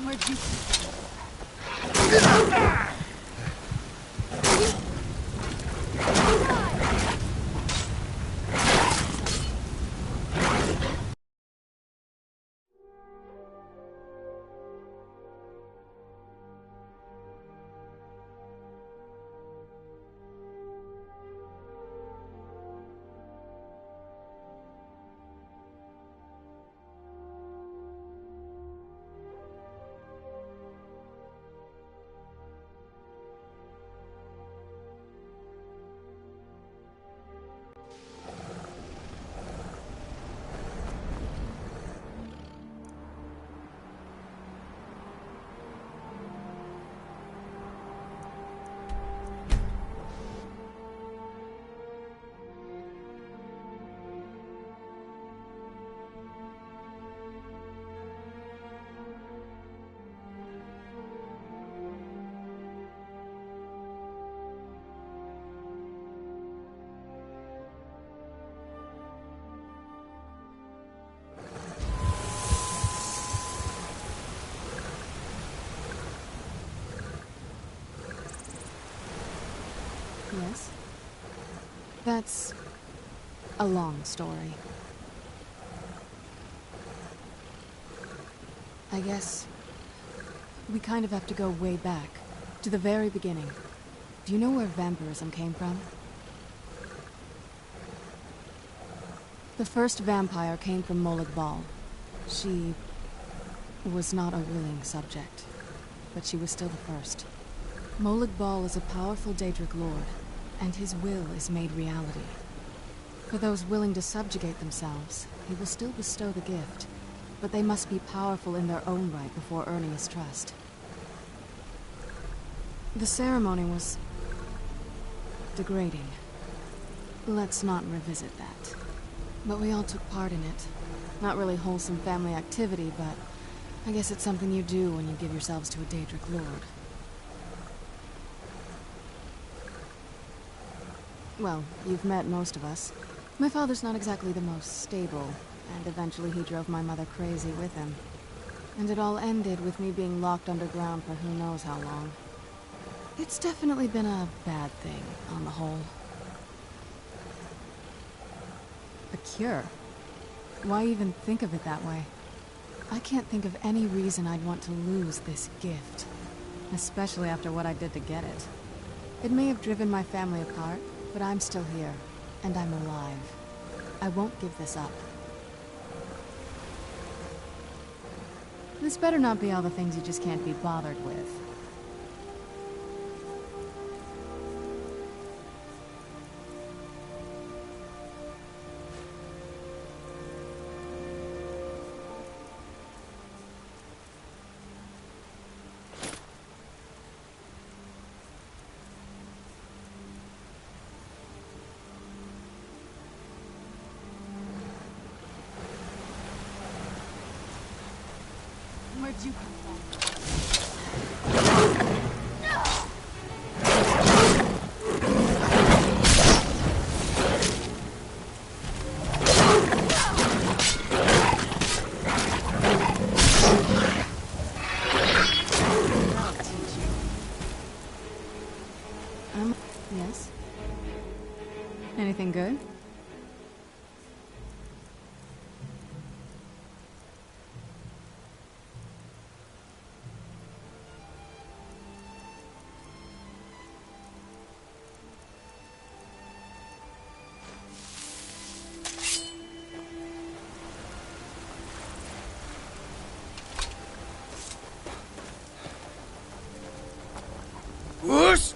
Where'd you... Yes? That's a long story. I guess we kind of have to go way back, to the very beginning. Do you know where vampirism came from? The first vampire came from Molag Bal. She was not a willing subject, but she was still the first. Molag Bal is a powerful Daedric lord, and his will is made reality. For those willing to subjugate themselves, he will still bestow the gift, but they must be powerful in their own right before earning his trust. The ceremony was degrading. Let's not revisit that. But we all took part in it. Not really wholesome family activity, but I guess it's something you do when you give yourselves to a Daedric lord. Well, you've met most of us. My father's not exactly the most stable, and eventually he drove my mother crazy with him. And it all ended with me being locked underground for who knows how long. It's definitely been a bad thing, on the whole. A cure? Why even think of it that way? I can't think of any reason I'd want to lose this gift. Especially after what I did to get it. It may have driven my family apart, but I'm still here, and I'm alive. I won't give this up. This better not be all the things you just can't be bothered with. Where'd you come from? Yes? Anything good? Whoosh!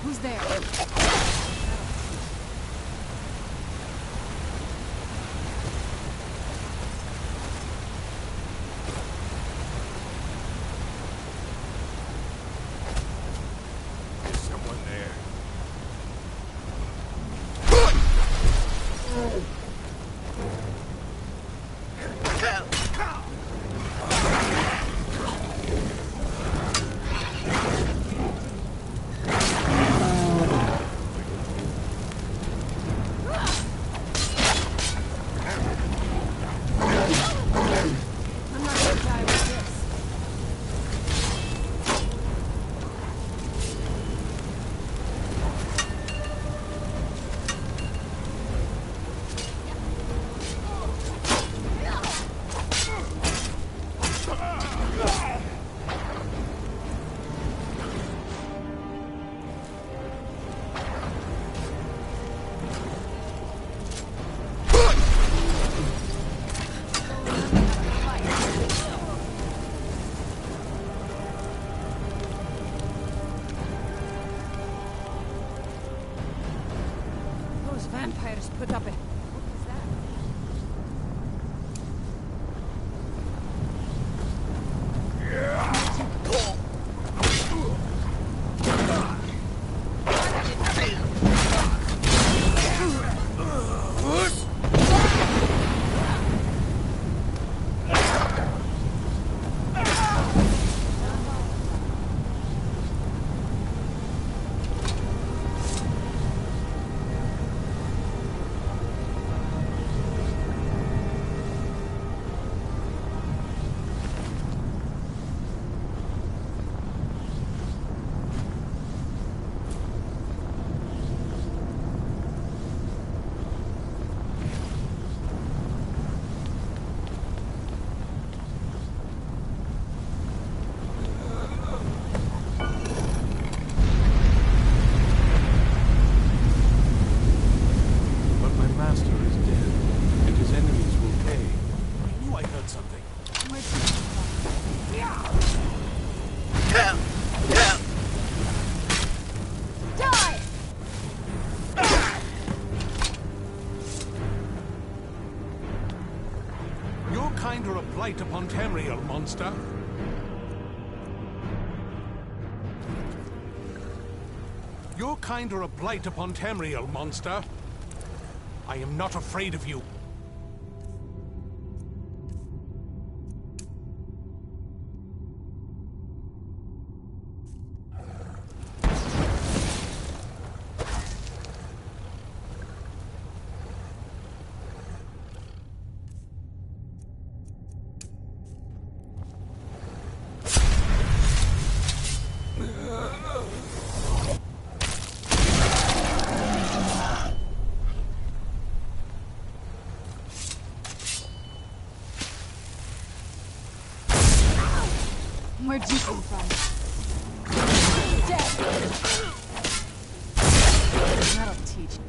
Who's there? Is someone there? Put up it. What was that? But my master is dead, and his enemies will pay. I knew I heard something. Die! Your kind are a blight upon Tamriel, monster. Your kind are a blight upon Tamriel, monster. I am not afraid of you. Where'd you come from? Dead! That'll teach you.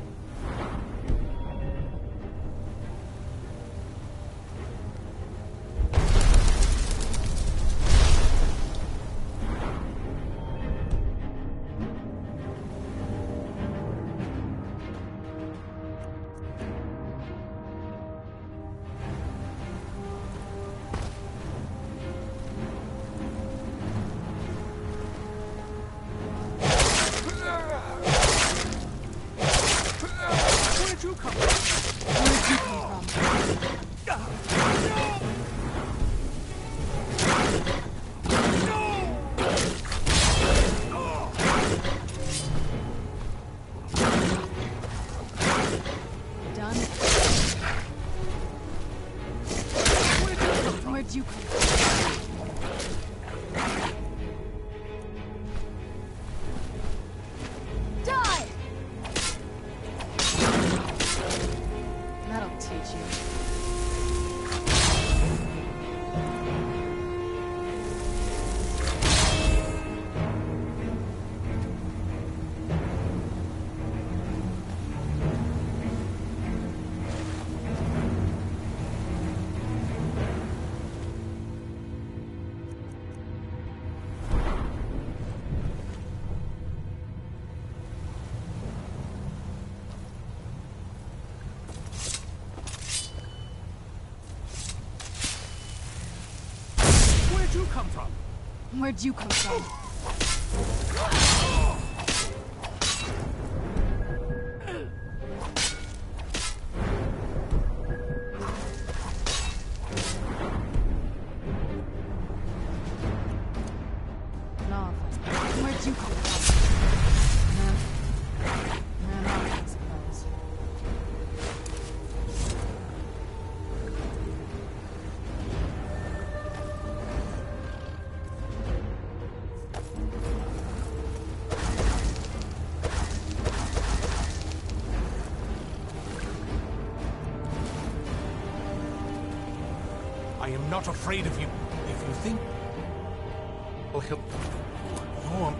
Where'd you come from? Where'd you come from? Done? Where'd you come from? Die! That'll teach you. Where'd you come from? Where'd you come from? No. Where'd you come from? No, I suppose. I am not afraid of you. If you think... Well, he'll... No, I'm...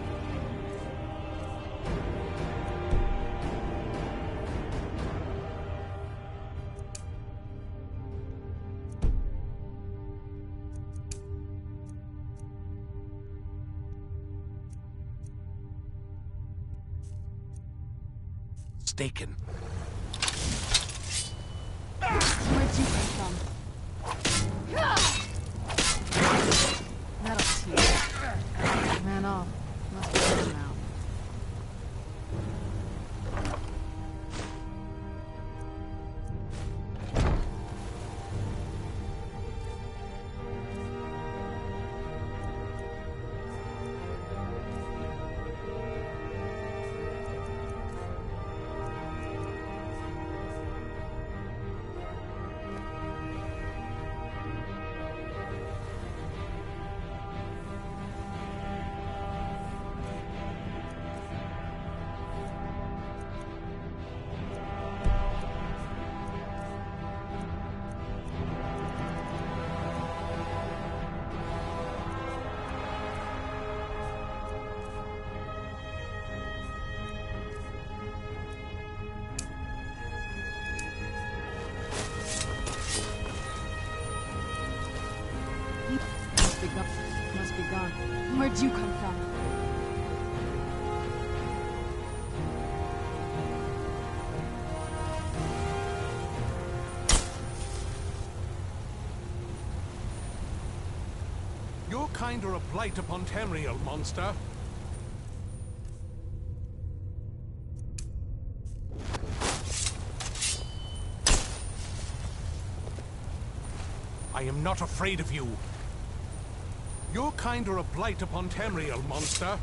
Mistaken. you come from? That'll teach. Ran off. Must be dead now. Must be gone. Where'd you come from? Your kind are a blight upon Tamriel, monster. I am not afraid of you. Your kind are a blight upon Tamriel, monster.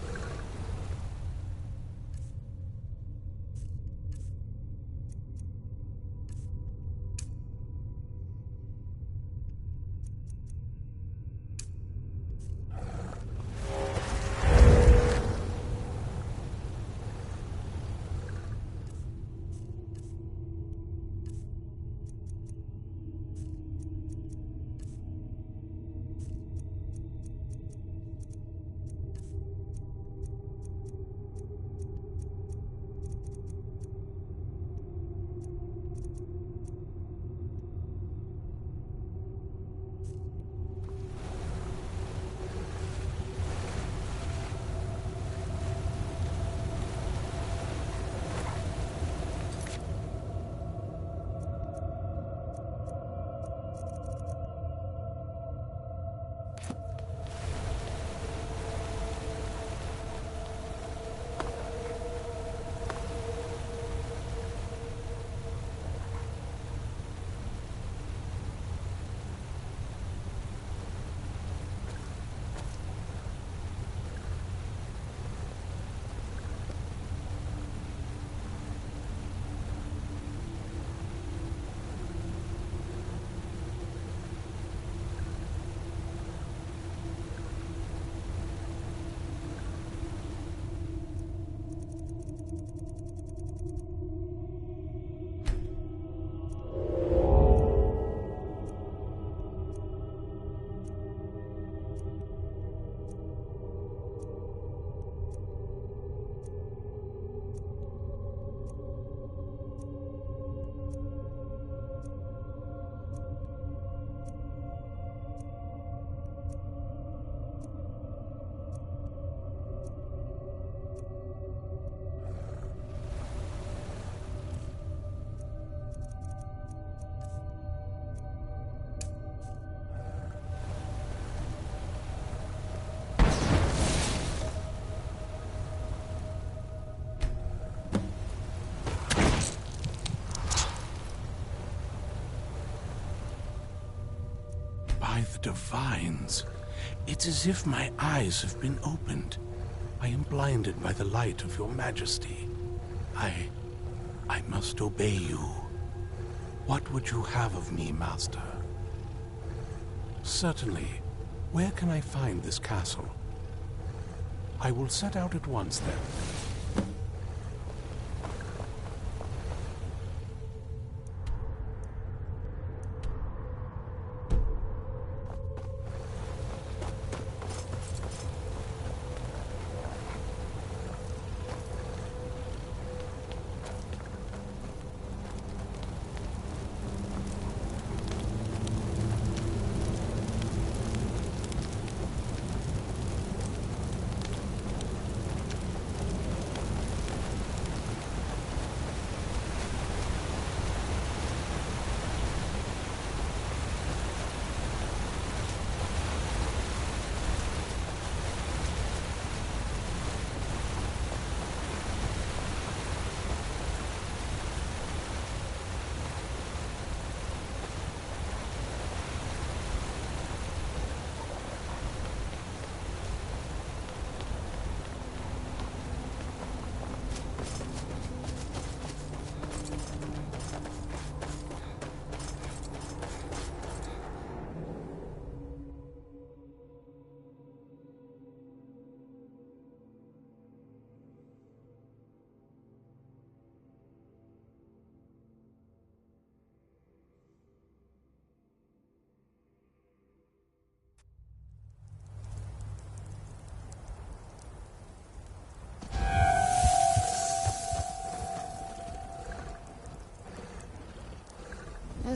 By the Divines, it's as if my eyes have been opened. I am blinded by the light of your majesty. I must obey you. What would you have of me, master? Certainly. Where can I find this castle? I will set out at once, then.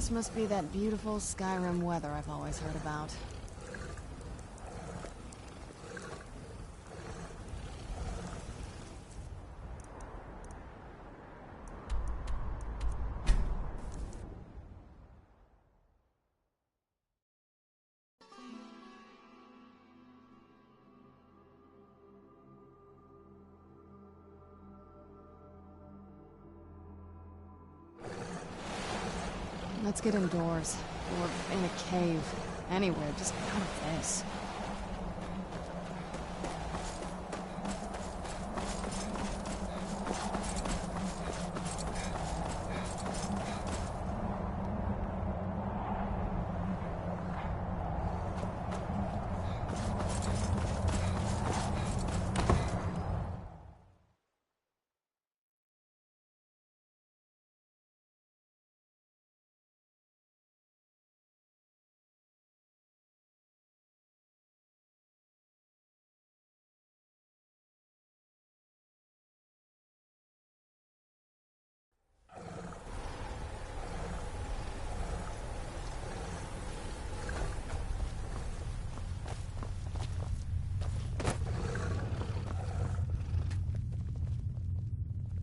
this must be that beautiful Skyrim weather I've always heard about. Let's get indoors. Or in a cave. Anywhere, just out of this.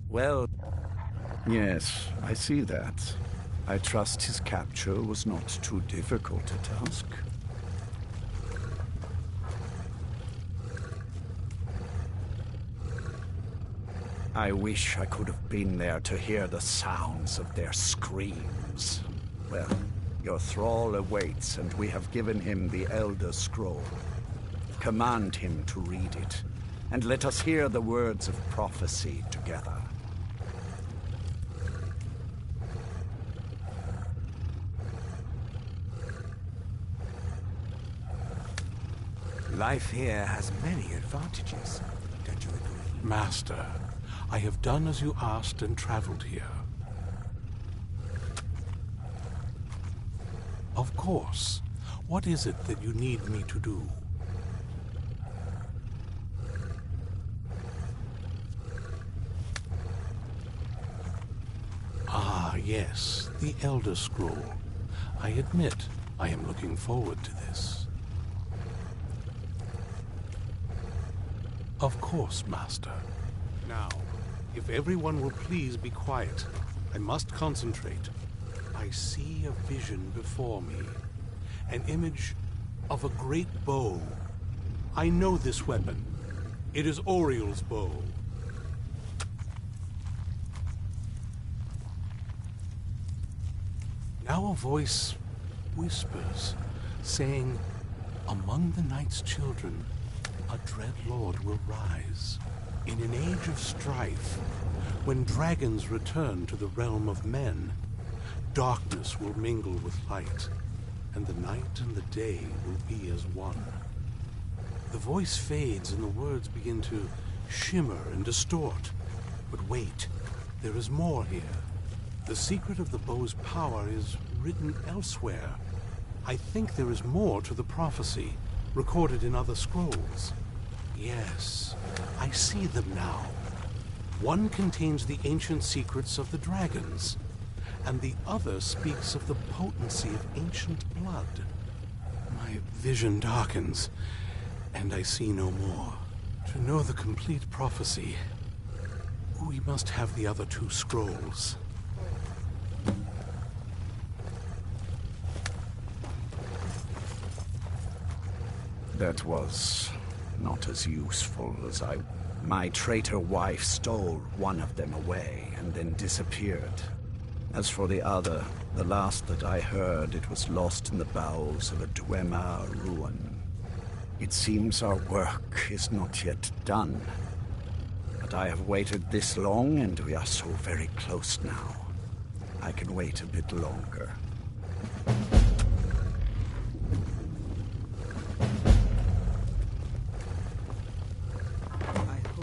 Well... Yes, I see that. I trust his capture was not too difficult a task. I wish I could have been there to hear the sounds of their screams. Well, your thrall awaits, and we have given him the Elder Scroll. Command him to read it, and let us hear the words of prophecy together. Life here has many advantages, don't you agree? Master, I have done as you asked and traveled here. Of course. What is it that you need me to do? Ah, yes, the Elder Scroll. I admit, I am looking forward to this. Of course, Master. Now, if everyone will please be quiet, I must concentrate. I see a vision before me. An image of a great bow. I know this weapon. It is Oriel's bow. Now a voice whispers, saying, "Among the night's children, a dread lord will rise. In an age of strife, when dragons return to the realm of men, darkness will mingle with light, and the night and the day will be as one." The voice fades and the words begin to shimmer and distort. But wait, there is more here. The secret of the bow's power is written elsewhere. I think there is more to the prophecy, recorded in other scrolls. Yes, I see them now. One contains the ancient secrets of the dragons, and the other speaks of the potency of ancient blood. My vision darkens, and I see no more. To know the complete prophecy, we must have the other two scrolls. That was not as useful as My traitor wife stole one of them away and then disappeared. As for the other, the last that I heard, it was lost in the bowels of a Dwemer ruin. It seems our work is not yet done. But I have waited this long, and we are so very close now. I can wait a bit longer.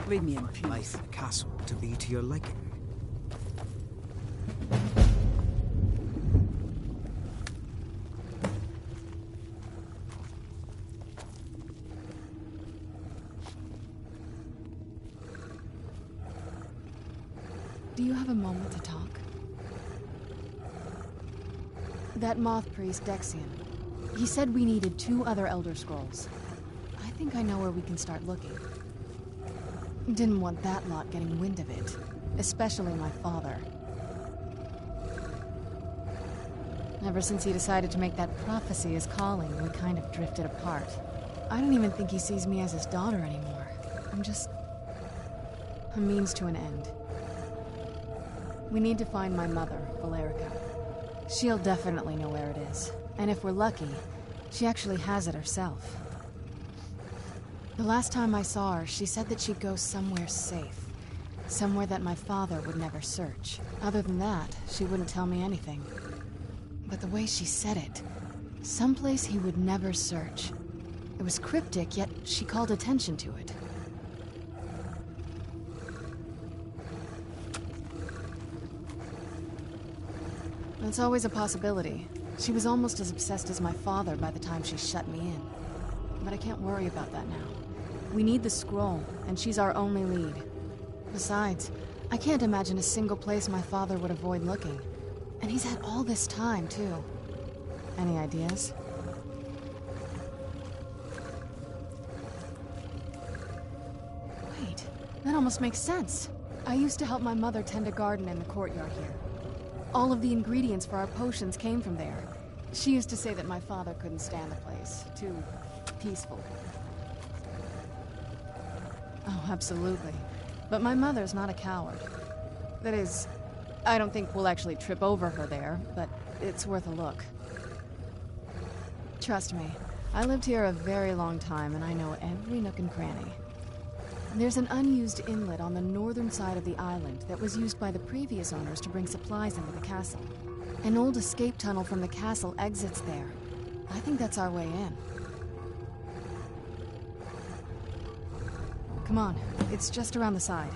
Leave me in peace. Life in the castle to be to your liking. Do you have a moment to talk? That moth priest, Dexian. He said we needed 2 other Elder Scrolls. I think I know where we can start looking. Didn't want that lot getting wind of it. Especially my father. Ever since he decided to make that prophecy his calling, we kind of drifted apart. I don't even think he sees me as his daughter anymore. I'm just... a means to an end. We need to find my mother, Valerica. She'll definitely know where it is. And if we're lucky, she actually has it herself. The last time I saw her, she said that she'd go somewhere safe. Somewhere that my father would never search. Other than that, she wouldn't tell me anything. But the way she said it, someplace he would never search. It was cryptic, yet she called attention to it. That's always a possibility. She was almost as obsessed as my father by the time she shut me in. But I can't worry about that now. We need the scroll, and she's our only lead. Besides, I can't imagine a single place my father would avoid looking. And he's had all this time, too. Any ideas? Wait, that almost makes sense. I used to help my mother tend a garden in the courtyard here. All of the ingredients for our potions came from there. She used to say that my father couldn't stand the place. Too peaceful. Oh, absolutely. But my mother's not a coward. That is, I don't think we'll actually trip over her there, but it's worth a look. Trust me, I lived here a very long time and I know every nook and cranny. There's an unused inlet on the northern side of the island that was used by the previous owners to bring supplies into the castle. An old escape tunnel from the castle exits there. I think that's our way in. Come on, it's just around the side.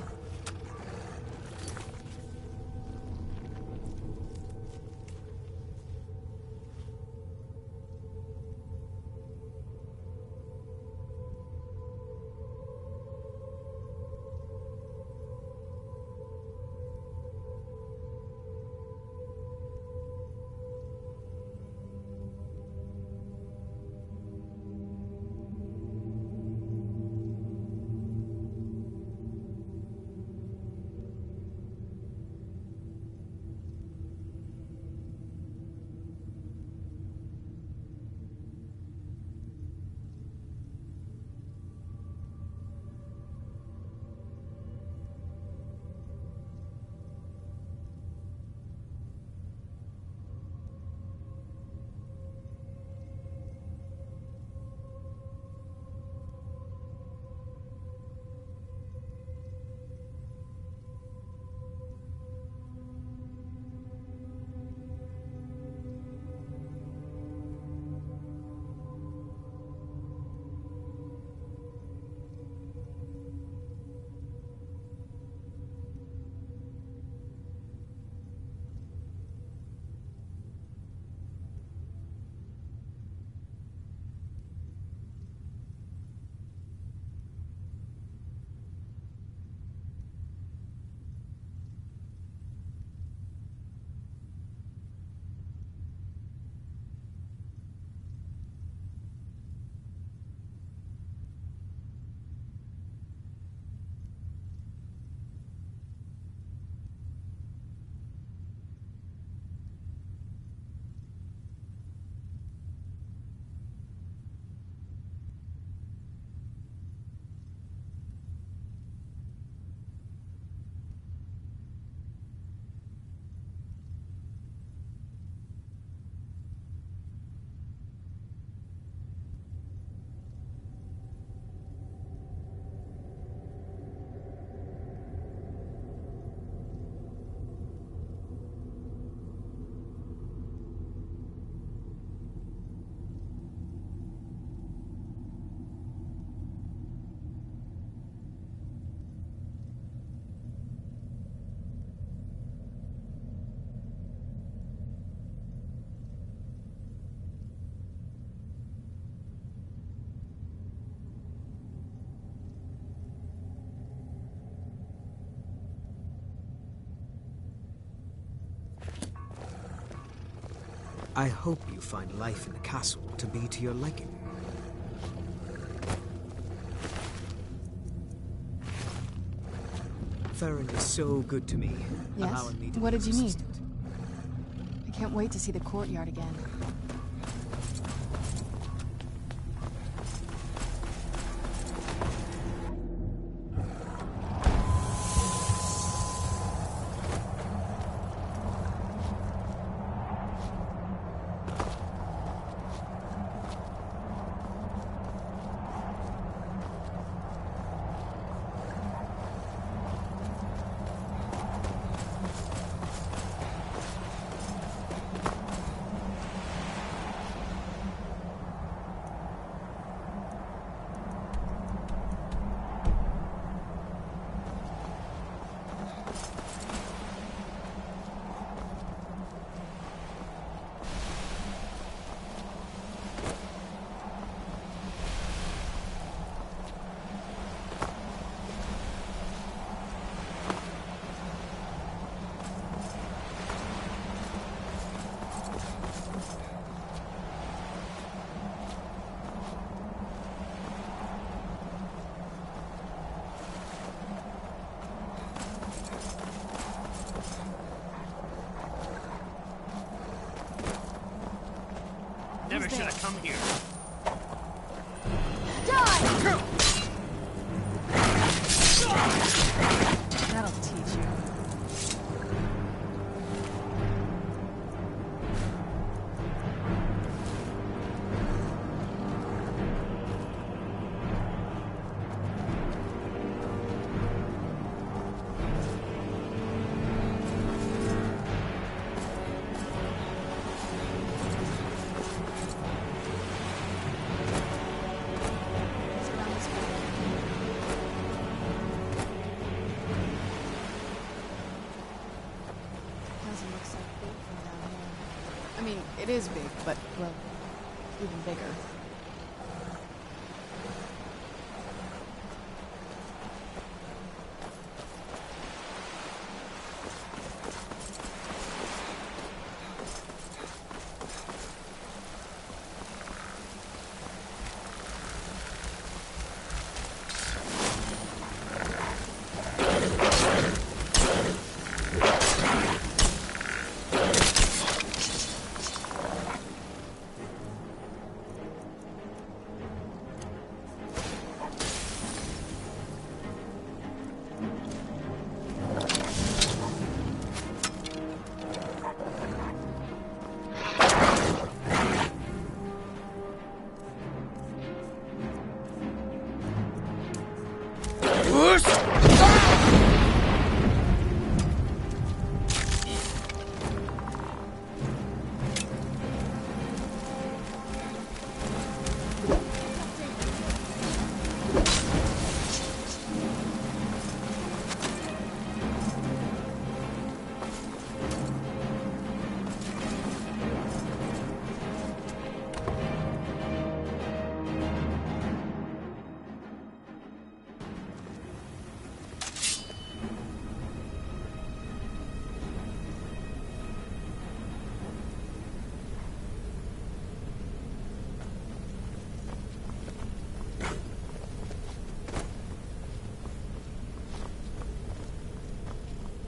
I hope you find life in the castle to be to your liking. Farron is so good to me, Yes? allowing me to What be did you her need? assistant. I can't wait to see the courtyard again. Never should have come here. That'll teach you. Doesn't look so big from down here. I mean, it is big, but, well, even bigger.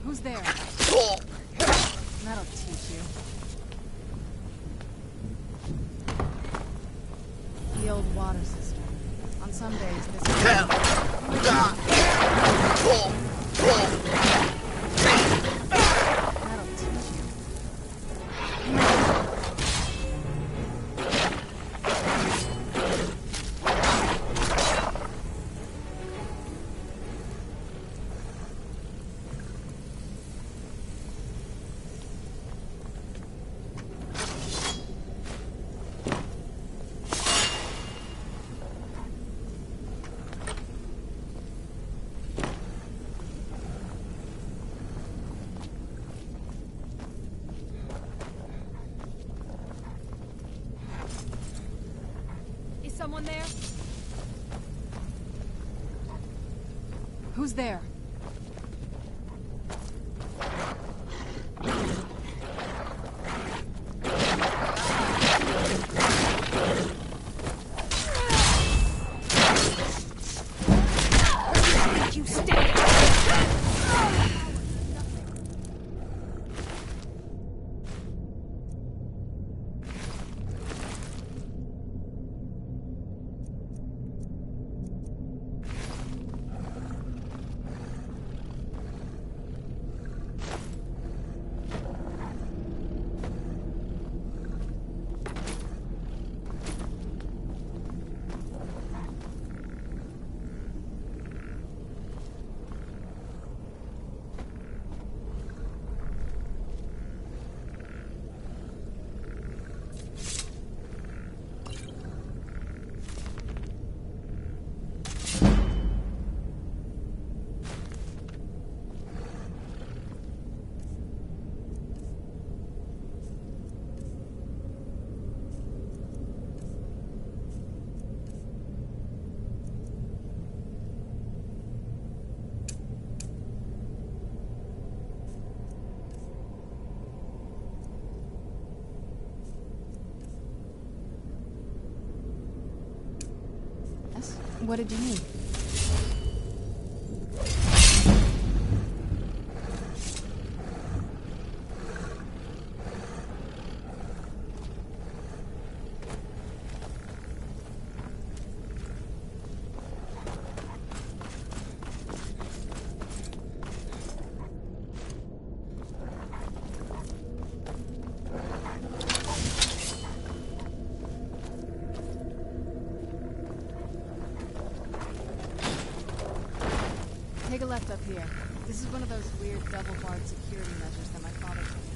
Who's there? That'll teach you. The old water system. On some days, this That'll teach you. Is someone there? Who's there? What did you need? Take a left up here. This is one of those weird double-barred security measures that my father took.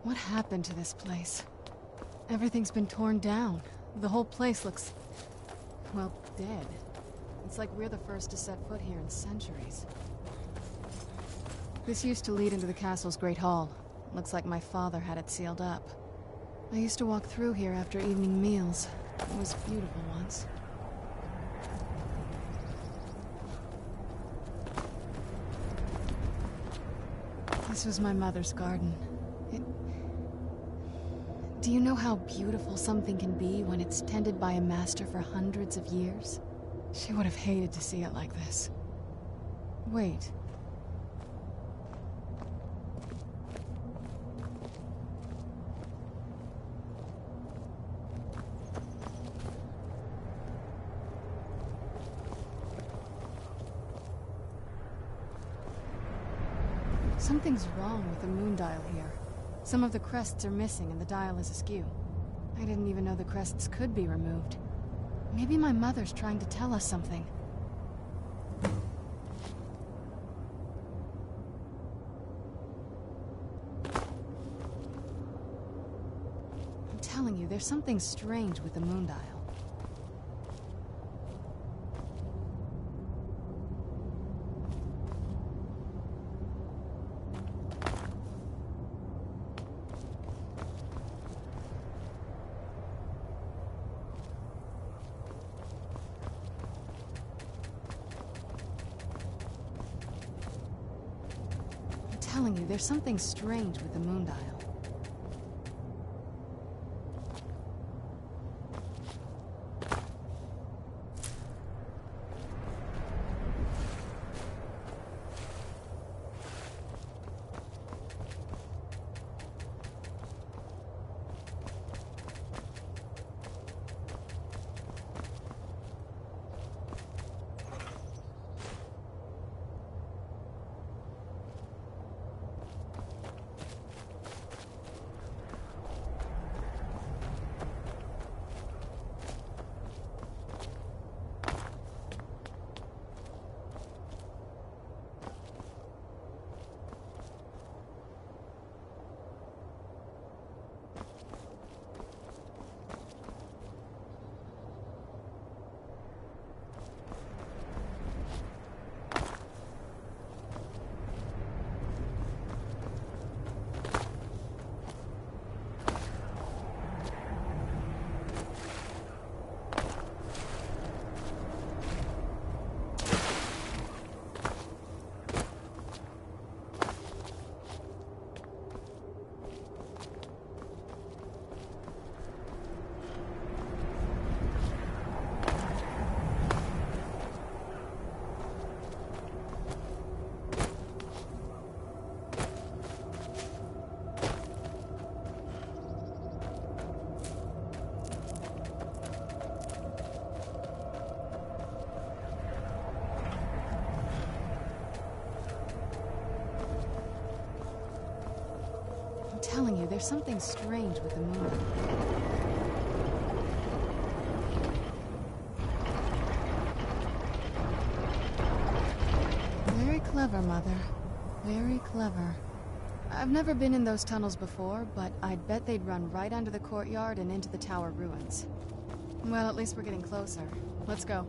What happened to this place? Everything's been torn down. The whole place looks, well, dead. It's like we're the first to set foot here in centuries. This used to lead into the castle's great hall. Looks like my father had it sealed up. I used to walk through here after evening meals. It was beautiful once. This was my mother's garden. Do you know how beautiful something can be when it's tended by a master for hundreds of years? She would have hated to see it like this. Wait. Something's wrong with the moon dial here. Some of the crests are missing and the dial is askew. I didn't even know the crests could be removed. Maybe my mother's trying to tell us something. I'm telling you, there's something strange with the moon dial. I'm telling you, there's something strange with the moon dial. I'm telling you, there's something strange with the moon. Very clever, Mother. Very clever. I've never been in those tunnels before, but I'd bet they'd run right under the courtyard and into the tower ruins. Well, at least we're getting closer. Let's go.